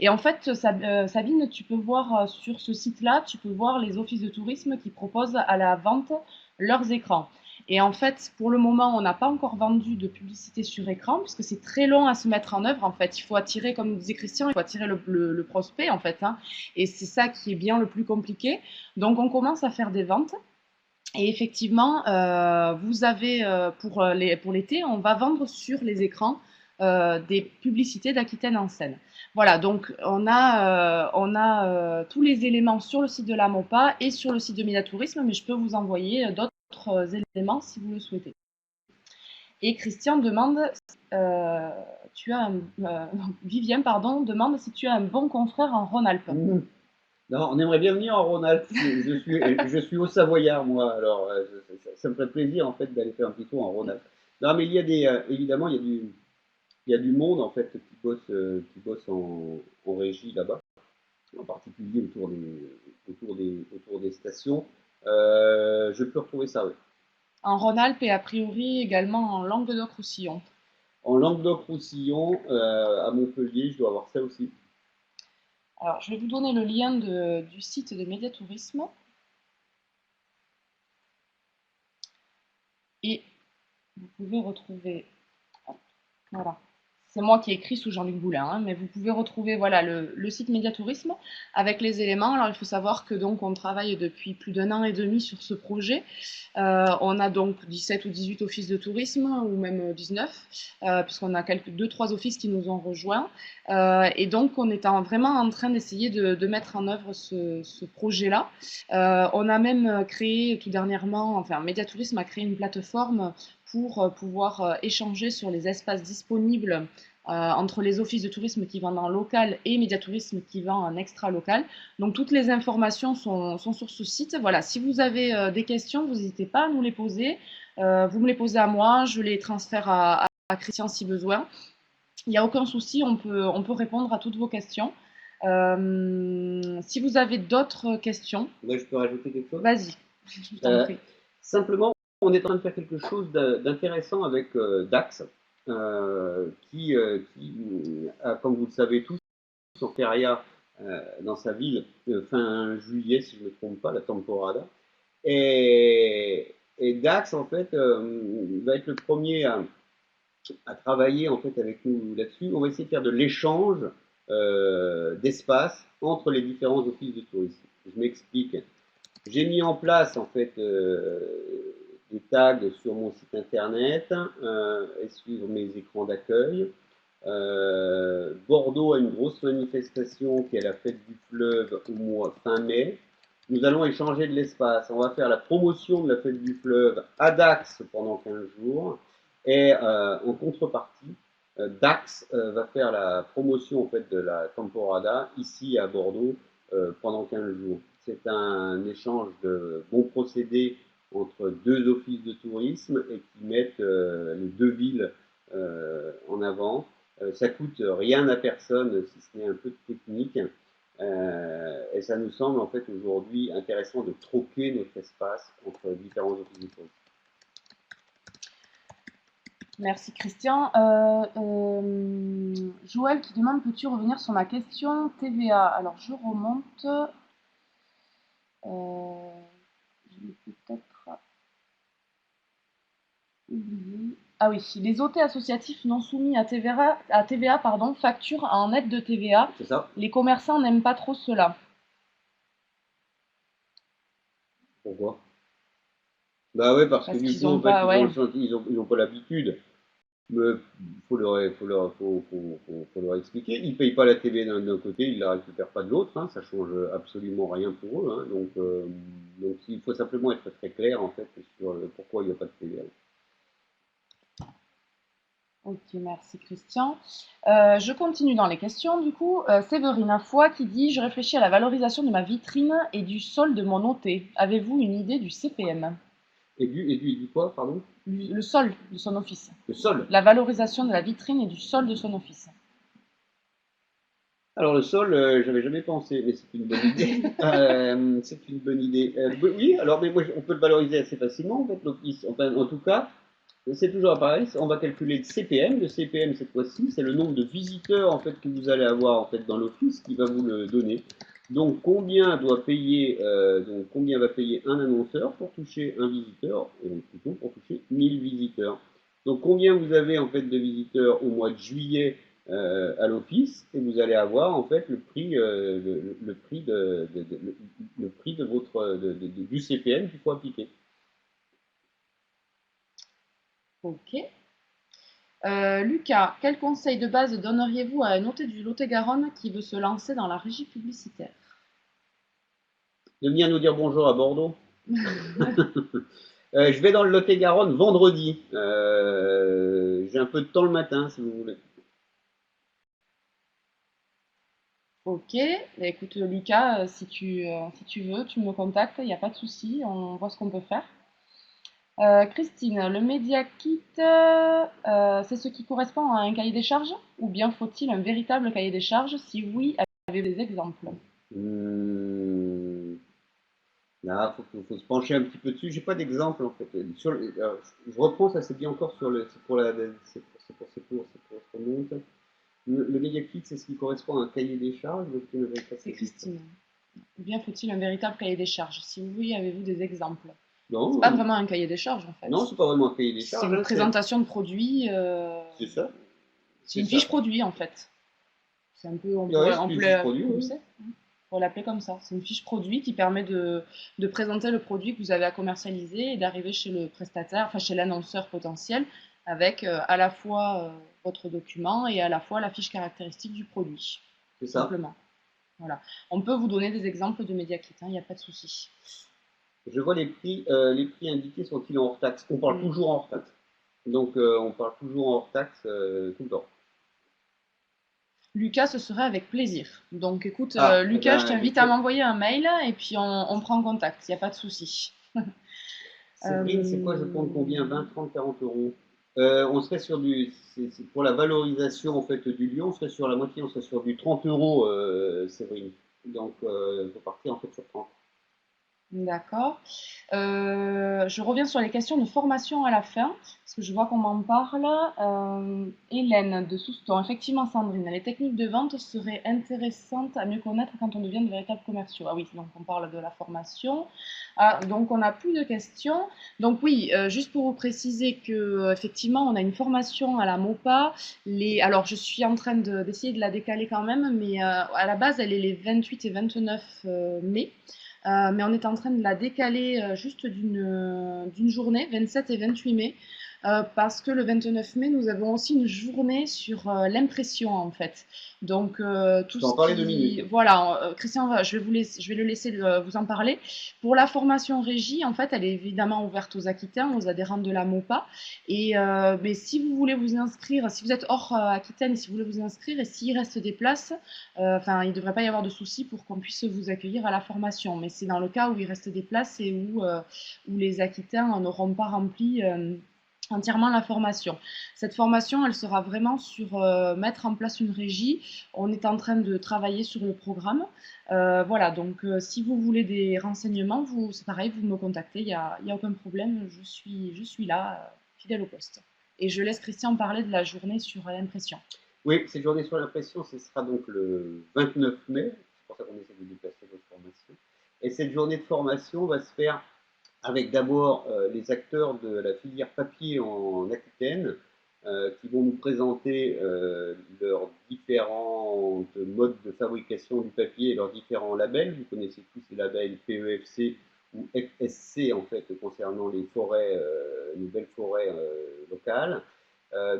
Et en fait, Sabine, tu peux voir sur ce site-là, tu peux voir les offices de tourisme qui proposent à la vente leurs écrans. Et en fait, pour le moment, on n'a pas encore vendu de publicité sur écran, puisque c'est très long à se mettre en œuvre. En fait, il faut attirer, comme disait Christian, il faut attirer le prospect, en fait, hein. Et c'est ça qui est bien le plus compliqué. Donc, on commence à faire des ventes. Et effectivement, vous avez, pour l'été, on va vendre sur les écrans des publicités d'Aquitaine en scène. Voilà, donc on a tous les éléments sur le site de la MOPA et sur le site de Médiatourisme, mais je peux vous envoyer d'autres éléments si vous le souhaitez. Et Christian demande, euh, tu as Vivien pardon, demande si tu as un bon confrère en Rhône-Alpes. Mmh. Non, on aimerait bien venir en Rhône-Alpes. Je suis au Savoyard, moi. Alors, ça me ferait plaisir, en fait, d'aller faire un petit tour en Rhône-Alpes. Non, mais il y a évidemment, il y a du monde, en fait, qui bosse en régie là-bas, en particulier autour des stations. Je peux retrouver ça, oui. En Rhône-Alpes et a priori également en Languedoc-Roussillon. En Languedoc-Roussillon, à Montpellier, je dois avoir ça aussi. Alors, je vais vous donner le lien du site de Médiatourisme. Et vous pouvez retrouver, voilà, c'est moi qui ai écrit sous Jean-Luc Boulin, hein, mais vous pouvez retrouver voilà, le site Médiatourisme avec les éléments. Alors il faut savoir que donc on travaille depuis plus d'1 an et demi sur ce projet. On a donc 17 ou 18 offices de tourisme, ou même 19, puisqu'on a 2-3 offices qui nous ont rejoints. Et donc on est vraiment en train d'essayer de mettre en œuvre ce projet-là. On a même créé tout dernièrement, enfin Médiatourisme a créé une plateforme pour pouvoir échanger sur les espaces disponibles entre les offices de tourisme qui vendent en local et Médiatourisme qui vend en extra local. Donc toutes les informations sont sur ce site. Voilà, si vous avez des questions, vous n'hésitez pas à nous les poser. Vous me les posez à moi, je les transfère à Christian si besoin. Il n'y a aucun souci, on peut répondre à toutes vos questions. Si vous avez d'autres questions, Moi, je peux rajouter quelque chose. vas-y, je t'en Euh, prie. Simplement, on est en train de faire quelque chose d'intéressant avec Dax, qui a, comme vous le savez tous, son feria dans sa ville fin juillet, si je ne me trompe pas, la temporada. Et Dax, en fait, va être le premier à travailler en fait avec nous là-dessus. On va essayer de faire de l'échange d'espace entre les différents offices de tourisme. Je m'explique. J'ai mis en place en fait des tags sur mon site internet et sur mes écrans d'accueil. Bordeaux a une grosse manifestation qui est la fête du fleuve au mois fin mai. Nous allons échanger de l'espace. On va faire la promotion de la fête du fleuve à Dax pendant 15 jours. Et en contrepartie, Dax va faire la promotion en fait de la temporada ici à Bordeaux pendant 15 jours. C'est un échange de bons procédés entre deux offices de tourisme et qui mettent les deux villes en avant. Ça coûte rien à personne si ce n'est un peu de technique. Et ça nous semble en fait aujourd'hui intéressant de troquer notre espace entre différents offices de tourisme. Merci Christian. Joël qui demande, peux-tu revenir sur ma question TVA? Alors je remonte. Je l'ai peut-être oublié. Ah oui, les hôtels associatifs non soumis à TVA pardon, facturent en net de TVA. C'est ça? Les commerçants n'aiment pas trop cela. Pourquoi? Bah ouais, parce que Parce du qu'ils coup, n'ont en fait, pas, ouais. ils ont pas l'habitude. Mais faut leur expliquer. Ils payent pas la TV d'un côté, ils la récupèrent pas de l'autre. Hein, ça change absolument rien pour eux. Hein, donc il faut simplement être très clair en fait sur pourquoi il n'y a pas de TVA. Ok, merci Christian. Je continue dans les questions du coup. Séverine Foy qui dit, je réfléchis à la valorisation de ma vitrine et du sol de mon OT. Avez-vous une idée du CPM? Et du quoi, pardon? Le sol de son office. Le sol. La valorisation de la vitrine et du sol de son office. Alors le sol, j'avais jamais pensé, mais c'est une bonne idée. C'est une bonne idée. Oui, alors mais moi, on peut le valoriser assez facilement en fait l'office. Enfin, en tout cas, c'est toujours pareil. On va calculer le CPM. Le CPM cette fois-ci, c'est le nombre de visiteurs en fait que vous allez avoir en fait dans l'office qui va vous le donner. Donc combien va payer un annonceur pour toucher un visiteur, et donc plutôt pour toucher 1000 visiteurs. Donc combien vous avez en fait de visiteurs au mois de juillet à l'office et vous allez avoir en fait le prix, le prix le prix de votre du CPM qu'il faut appliquer. Ok. Lucas, quel conseil de base donneriez-vous à un hôtel du Lot-et-Garonne qui veut se lancer dans la régie publicitaire? De venir nous dire bonjour à Bordeaux. Je vais dans le Lot-et-Garonne vendredi. J'ai un peu de temps le matin si vous voulez. Ok, bah, écoute Lucas, si tu veux, tu me contactes, il n'y a pas de souci, on voit ce qu'on peut faire. Christine, le Media Kit, c'est ce qui correspond à un cahier des charges? Ou bien faut-il un véritable cahier des charges? Si oui, avez-vous des exemples? Hum, Là, faut se pencher un petit peu dessus. J'ai pas d'exemple en fait. Je reprends, ça c'est bien encore sur le, c'est pour la, c'est pour ce qu'on monte. Le Media Kit, c'est ce qui correspond à un cahier des charges. C'est Christine. Ou bien faut-il un véritable cahier des charges? Si oui, avez-vous des exemples? C'est Non, pas vraiment un cahier des charges en fait. non, c'est pas vraiment un cahier des C'est charges. une Hein, présentation de produit. c'est ça, C'est c'est une fiche ça. produit en fait. C'est un peu, Ouais, c'est une fiche produit. Oui. on pourrait l'appeler comme ça. C'est une fiche produit qui permet de présenter le produit que vous avez à commercialiser et d'arriver chez le prestataire, enfin chez l'annonceur potentiel, avec à la fois votre document et à la fois la fiche caractéristique du produit. C'est ça. Simplement. Voilà. On peut vous donner des exemples de Media Kit, il n'y a pas de souci. Je vois les prix indiqués sont-ils en hors taxe? On parle toujours en hors taxe. Donc on parle toujours en hors taxe tout le temps. Lucas, ce serait avec plaisir. Donc écoute, Ah, eh Lucas, je ben, t'invite à m'envoyer un mail et puis on prend contact, il n'y a pas de souci. Séverine, c'est quoi? Je compte combien? 20, 30, 40 euros. On serait sur c'est pour la valorisation en fait du lieu, on serait sur la moitié, on serait sur du 30 euros, Séverine. Donc, il faut partir en fait sur 30. D'accord. Je reviens sur les questions de formation à la fin, parce que je vois qu'on m'en parle. Hélène de Souston, effectivement Sandrine, les techniques de vente seraient intéressantes à mieux connaître quand on devient de véritables commerciaux. Ah oui, donc on parle de la formation. Ah, donc on n'a plus de questions. Donc oui, juste pour vous préciser que effectivement on a une formation à la MOPA. Alors je suis en train d'essayer de la décaler quand même, mais à la base elle est les 28 et 29 mai. Mais on est en train de la décaler juste d'une journée, 27 et 28 mai. Parce que le 29 mai, nous avons aussi une journée sur l'impression en fait. Donc Je tout peux en ce parler deux qui... minutes. Voilà, Christian, je vais le laisser vous en parler. Pour la formation régie, en fait, elle est évidemment ouverte aux Aquitains, aux adhérents de la MOPA. Et mais si vous voulez vous inscrire, si vous êtes hors Aquitaine, si vous voulez vous inscrire, et s'il reste des places, enfin, il ne devrait pas y avoir de souci pour qu'on puisse vous accueillir à la formation. Mais c'est dans le cas où il reste des places et où les Aquitains n'auront pas rempli entièrement la formation. Cette formation, elle sera vraiment sur mettre en place une régie. On est en train de travailler sur le programme. Voilà, donc si vous voulez des renseignements, c'est pareil, vous me contactez, il y a aucun problème, je suis là, fidèle au poste. Et je laisse Christian parler de la journée sur l'impression. Oui, cette journée sur l'impression, ce sera donc le 29 mai. C'est pour ça qu'on essaie de déplacer votre formation. Et cette journée de formation va se faire avec d'abord les acteurs de la filière papier en Aquitaine, qui vont nous présenter leurs différents modes de fabrication du papier et leurs différents labels. Vous connaissez tous les labels PEFC ou FSC en fait concernant les forêts, les belles forêts locales.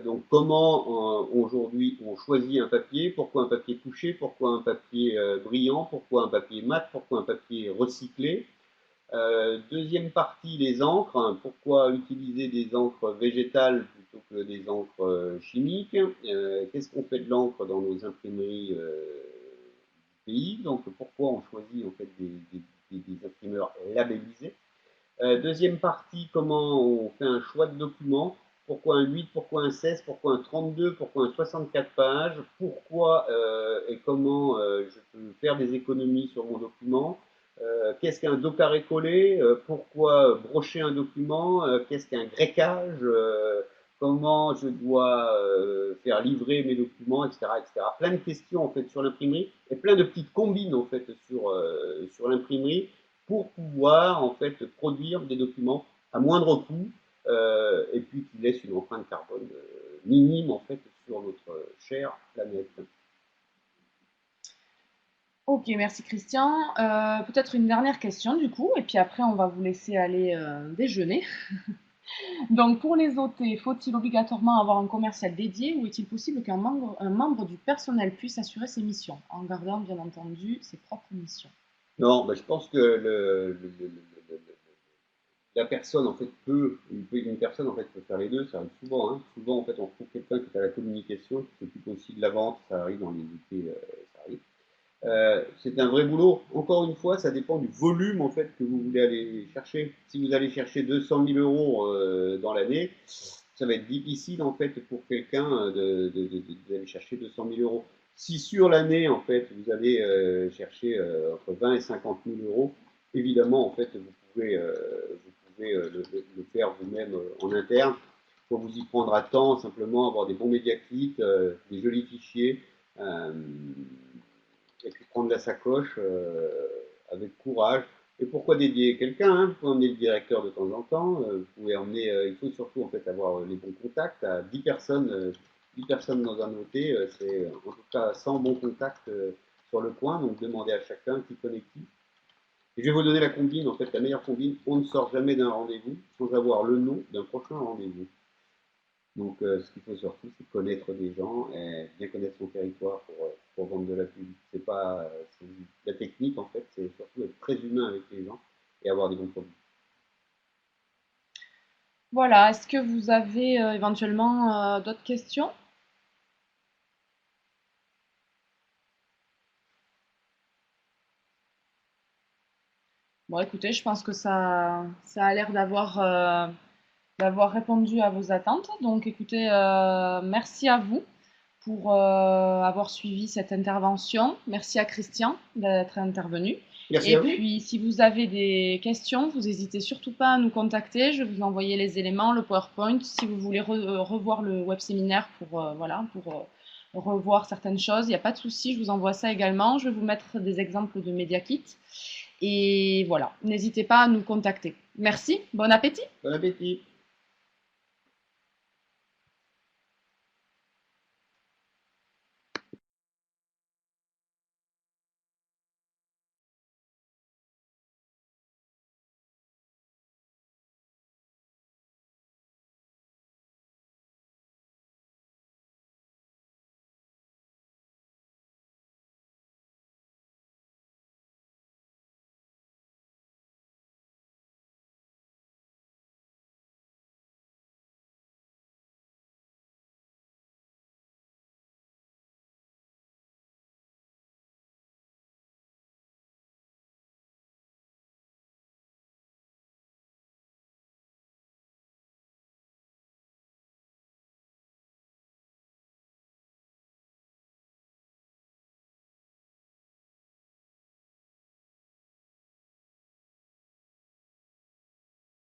Donc comment aujourd'hui on choisit un papier, pourquoi un papier couché, pourquoi un papier brillant, pourquoi un papier mat, pourquoi un papier recyclé. Deuxième partie, les encres. Pourquoi utiliser des encres végétales plutôt que des encres chimiques? Qu'est-ce qu'on fait de l'encre dans nos imprimeries du pays? Donc pourquoi on choisit en fait des imprimeurs labellisés? Deuxième partie, comment on fait un choix de document? Pourquoi un 8, pourquoi un 16, pourquoi un 32, pourquoi un 64 pages? Pourquoi et comment je peux faire des économies sur mon document? Qu'est-ce qu'un dos carré collé? Pourquoi brocher un document? Qu'est-ce qu'un grecquage? Comment je dois faire livrer mes documents, etc., etc. Plein de questions en fait sur l'imprimerie et plein de petites combines en fait sur l'imprimerie pour pouvoir en fait produire des documents à moindre coût et puis qui laissent une empreinte carbone minime en fait sur notre chère planète. Ok, merci Christian. Peut-être une dernière question du coup, et puis après on va vous laisser aller déjeuner. Donc pour les OT, faut-il obligatoirement avoir un commercial dédié ou est-il possible qu'un membre du personnel puisse assurer ses missions, en gardant bien entendu ses propres missions? Non, bah, je pense que la personne en fait une personne en fait peut faire les deux, ça arrive souvent. Hein. Souvent en fait on trouve quelqu'un qui est à la communication, qui s'occupe aussi de la vente, ça arrive dans les métiers, ça arrive. C'est un vrai boulot. Encore une fois, ça dépend du volume en fait que vous voulez aller chercher. Si vous allez chercher 200 000 euros dans l'année, ça va être difficile en fait pour quelqu'un d'aller chercher 200 000 euros. Si sur l'année en fait vous allez chercher entre 20 et 50 000 euros, évidemment en fait vous pouvez le faire vous-même en interne. Il faut vous y prendre à temps, simplement avoir des bons média kits, des jolis fichiers. Euh, et puis prendre la sacoche avec courage. Et pourquoi dédier quelqu'un? Hein? Vous pouvez emmener le directeur de temps en temps. Vous pouvez emmener. Il faut surtout en fait avoir les bons contacts. À 10 personnes, 10 personnes dans un hôtel, c'est en tout cas 100 bons contacts sur le coin. Donc demandez à chacun qui connaît qui. Et je vais vous donner la combine. En fait, la meilleure combine. On ne sort jamais d'un rendez-vous sans avoir le nom d'un prochain rendez-vous. Donc, ce qu'il faut surtout, c'est connaître des gens et bien connaître son territoire pour vendre de la pub. C'est pas la technique en fait, c'est surtout être très humain avec les gens et avoir des bons produits. Voilà, est-ce que vous avez éventuellement d'autres questions? Bon, écoutez, je pense que ça a l'air d'avoir répondu à vos attentes. Donc, écoutez, merci à vous pour avoir suivi cette intervention. Merci à Christian d'être intervenu. Merci Et à vous. puis, si vous avez des questions, vous n'hésitez surtout pas à nous contacter. Je vais vous envoyer les éléments, le PowerPoint, si vous voulez revoir le web séminaire pour, voilà, pour revoir certaines choses. Il n'y a pas de souci, je vous envoie ça également. Je vais vous mettre des exemples de MediaKit. Et voilà, n'hésitez pas à nous contacter. Merci, bon appétit! Bon appétit.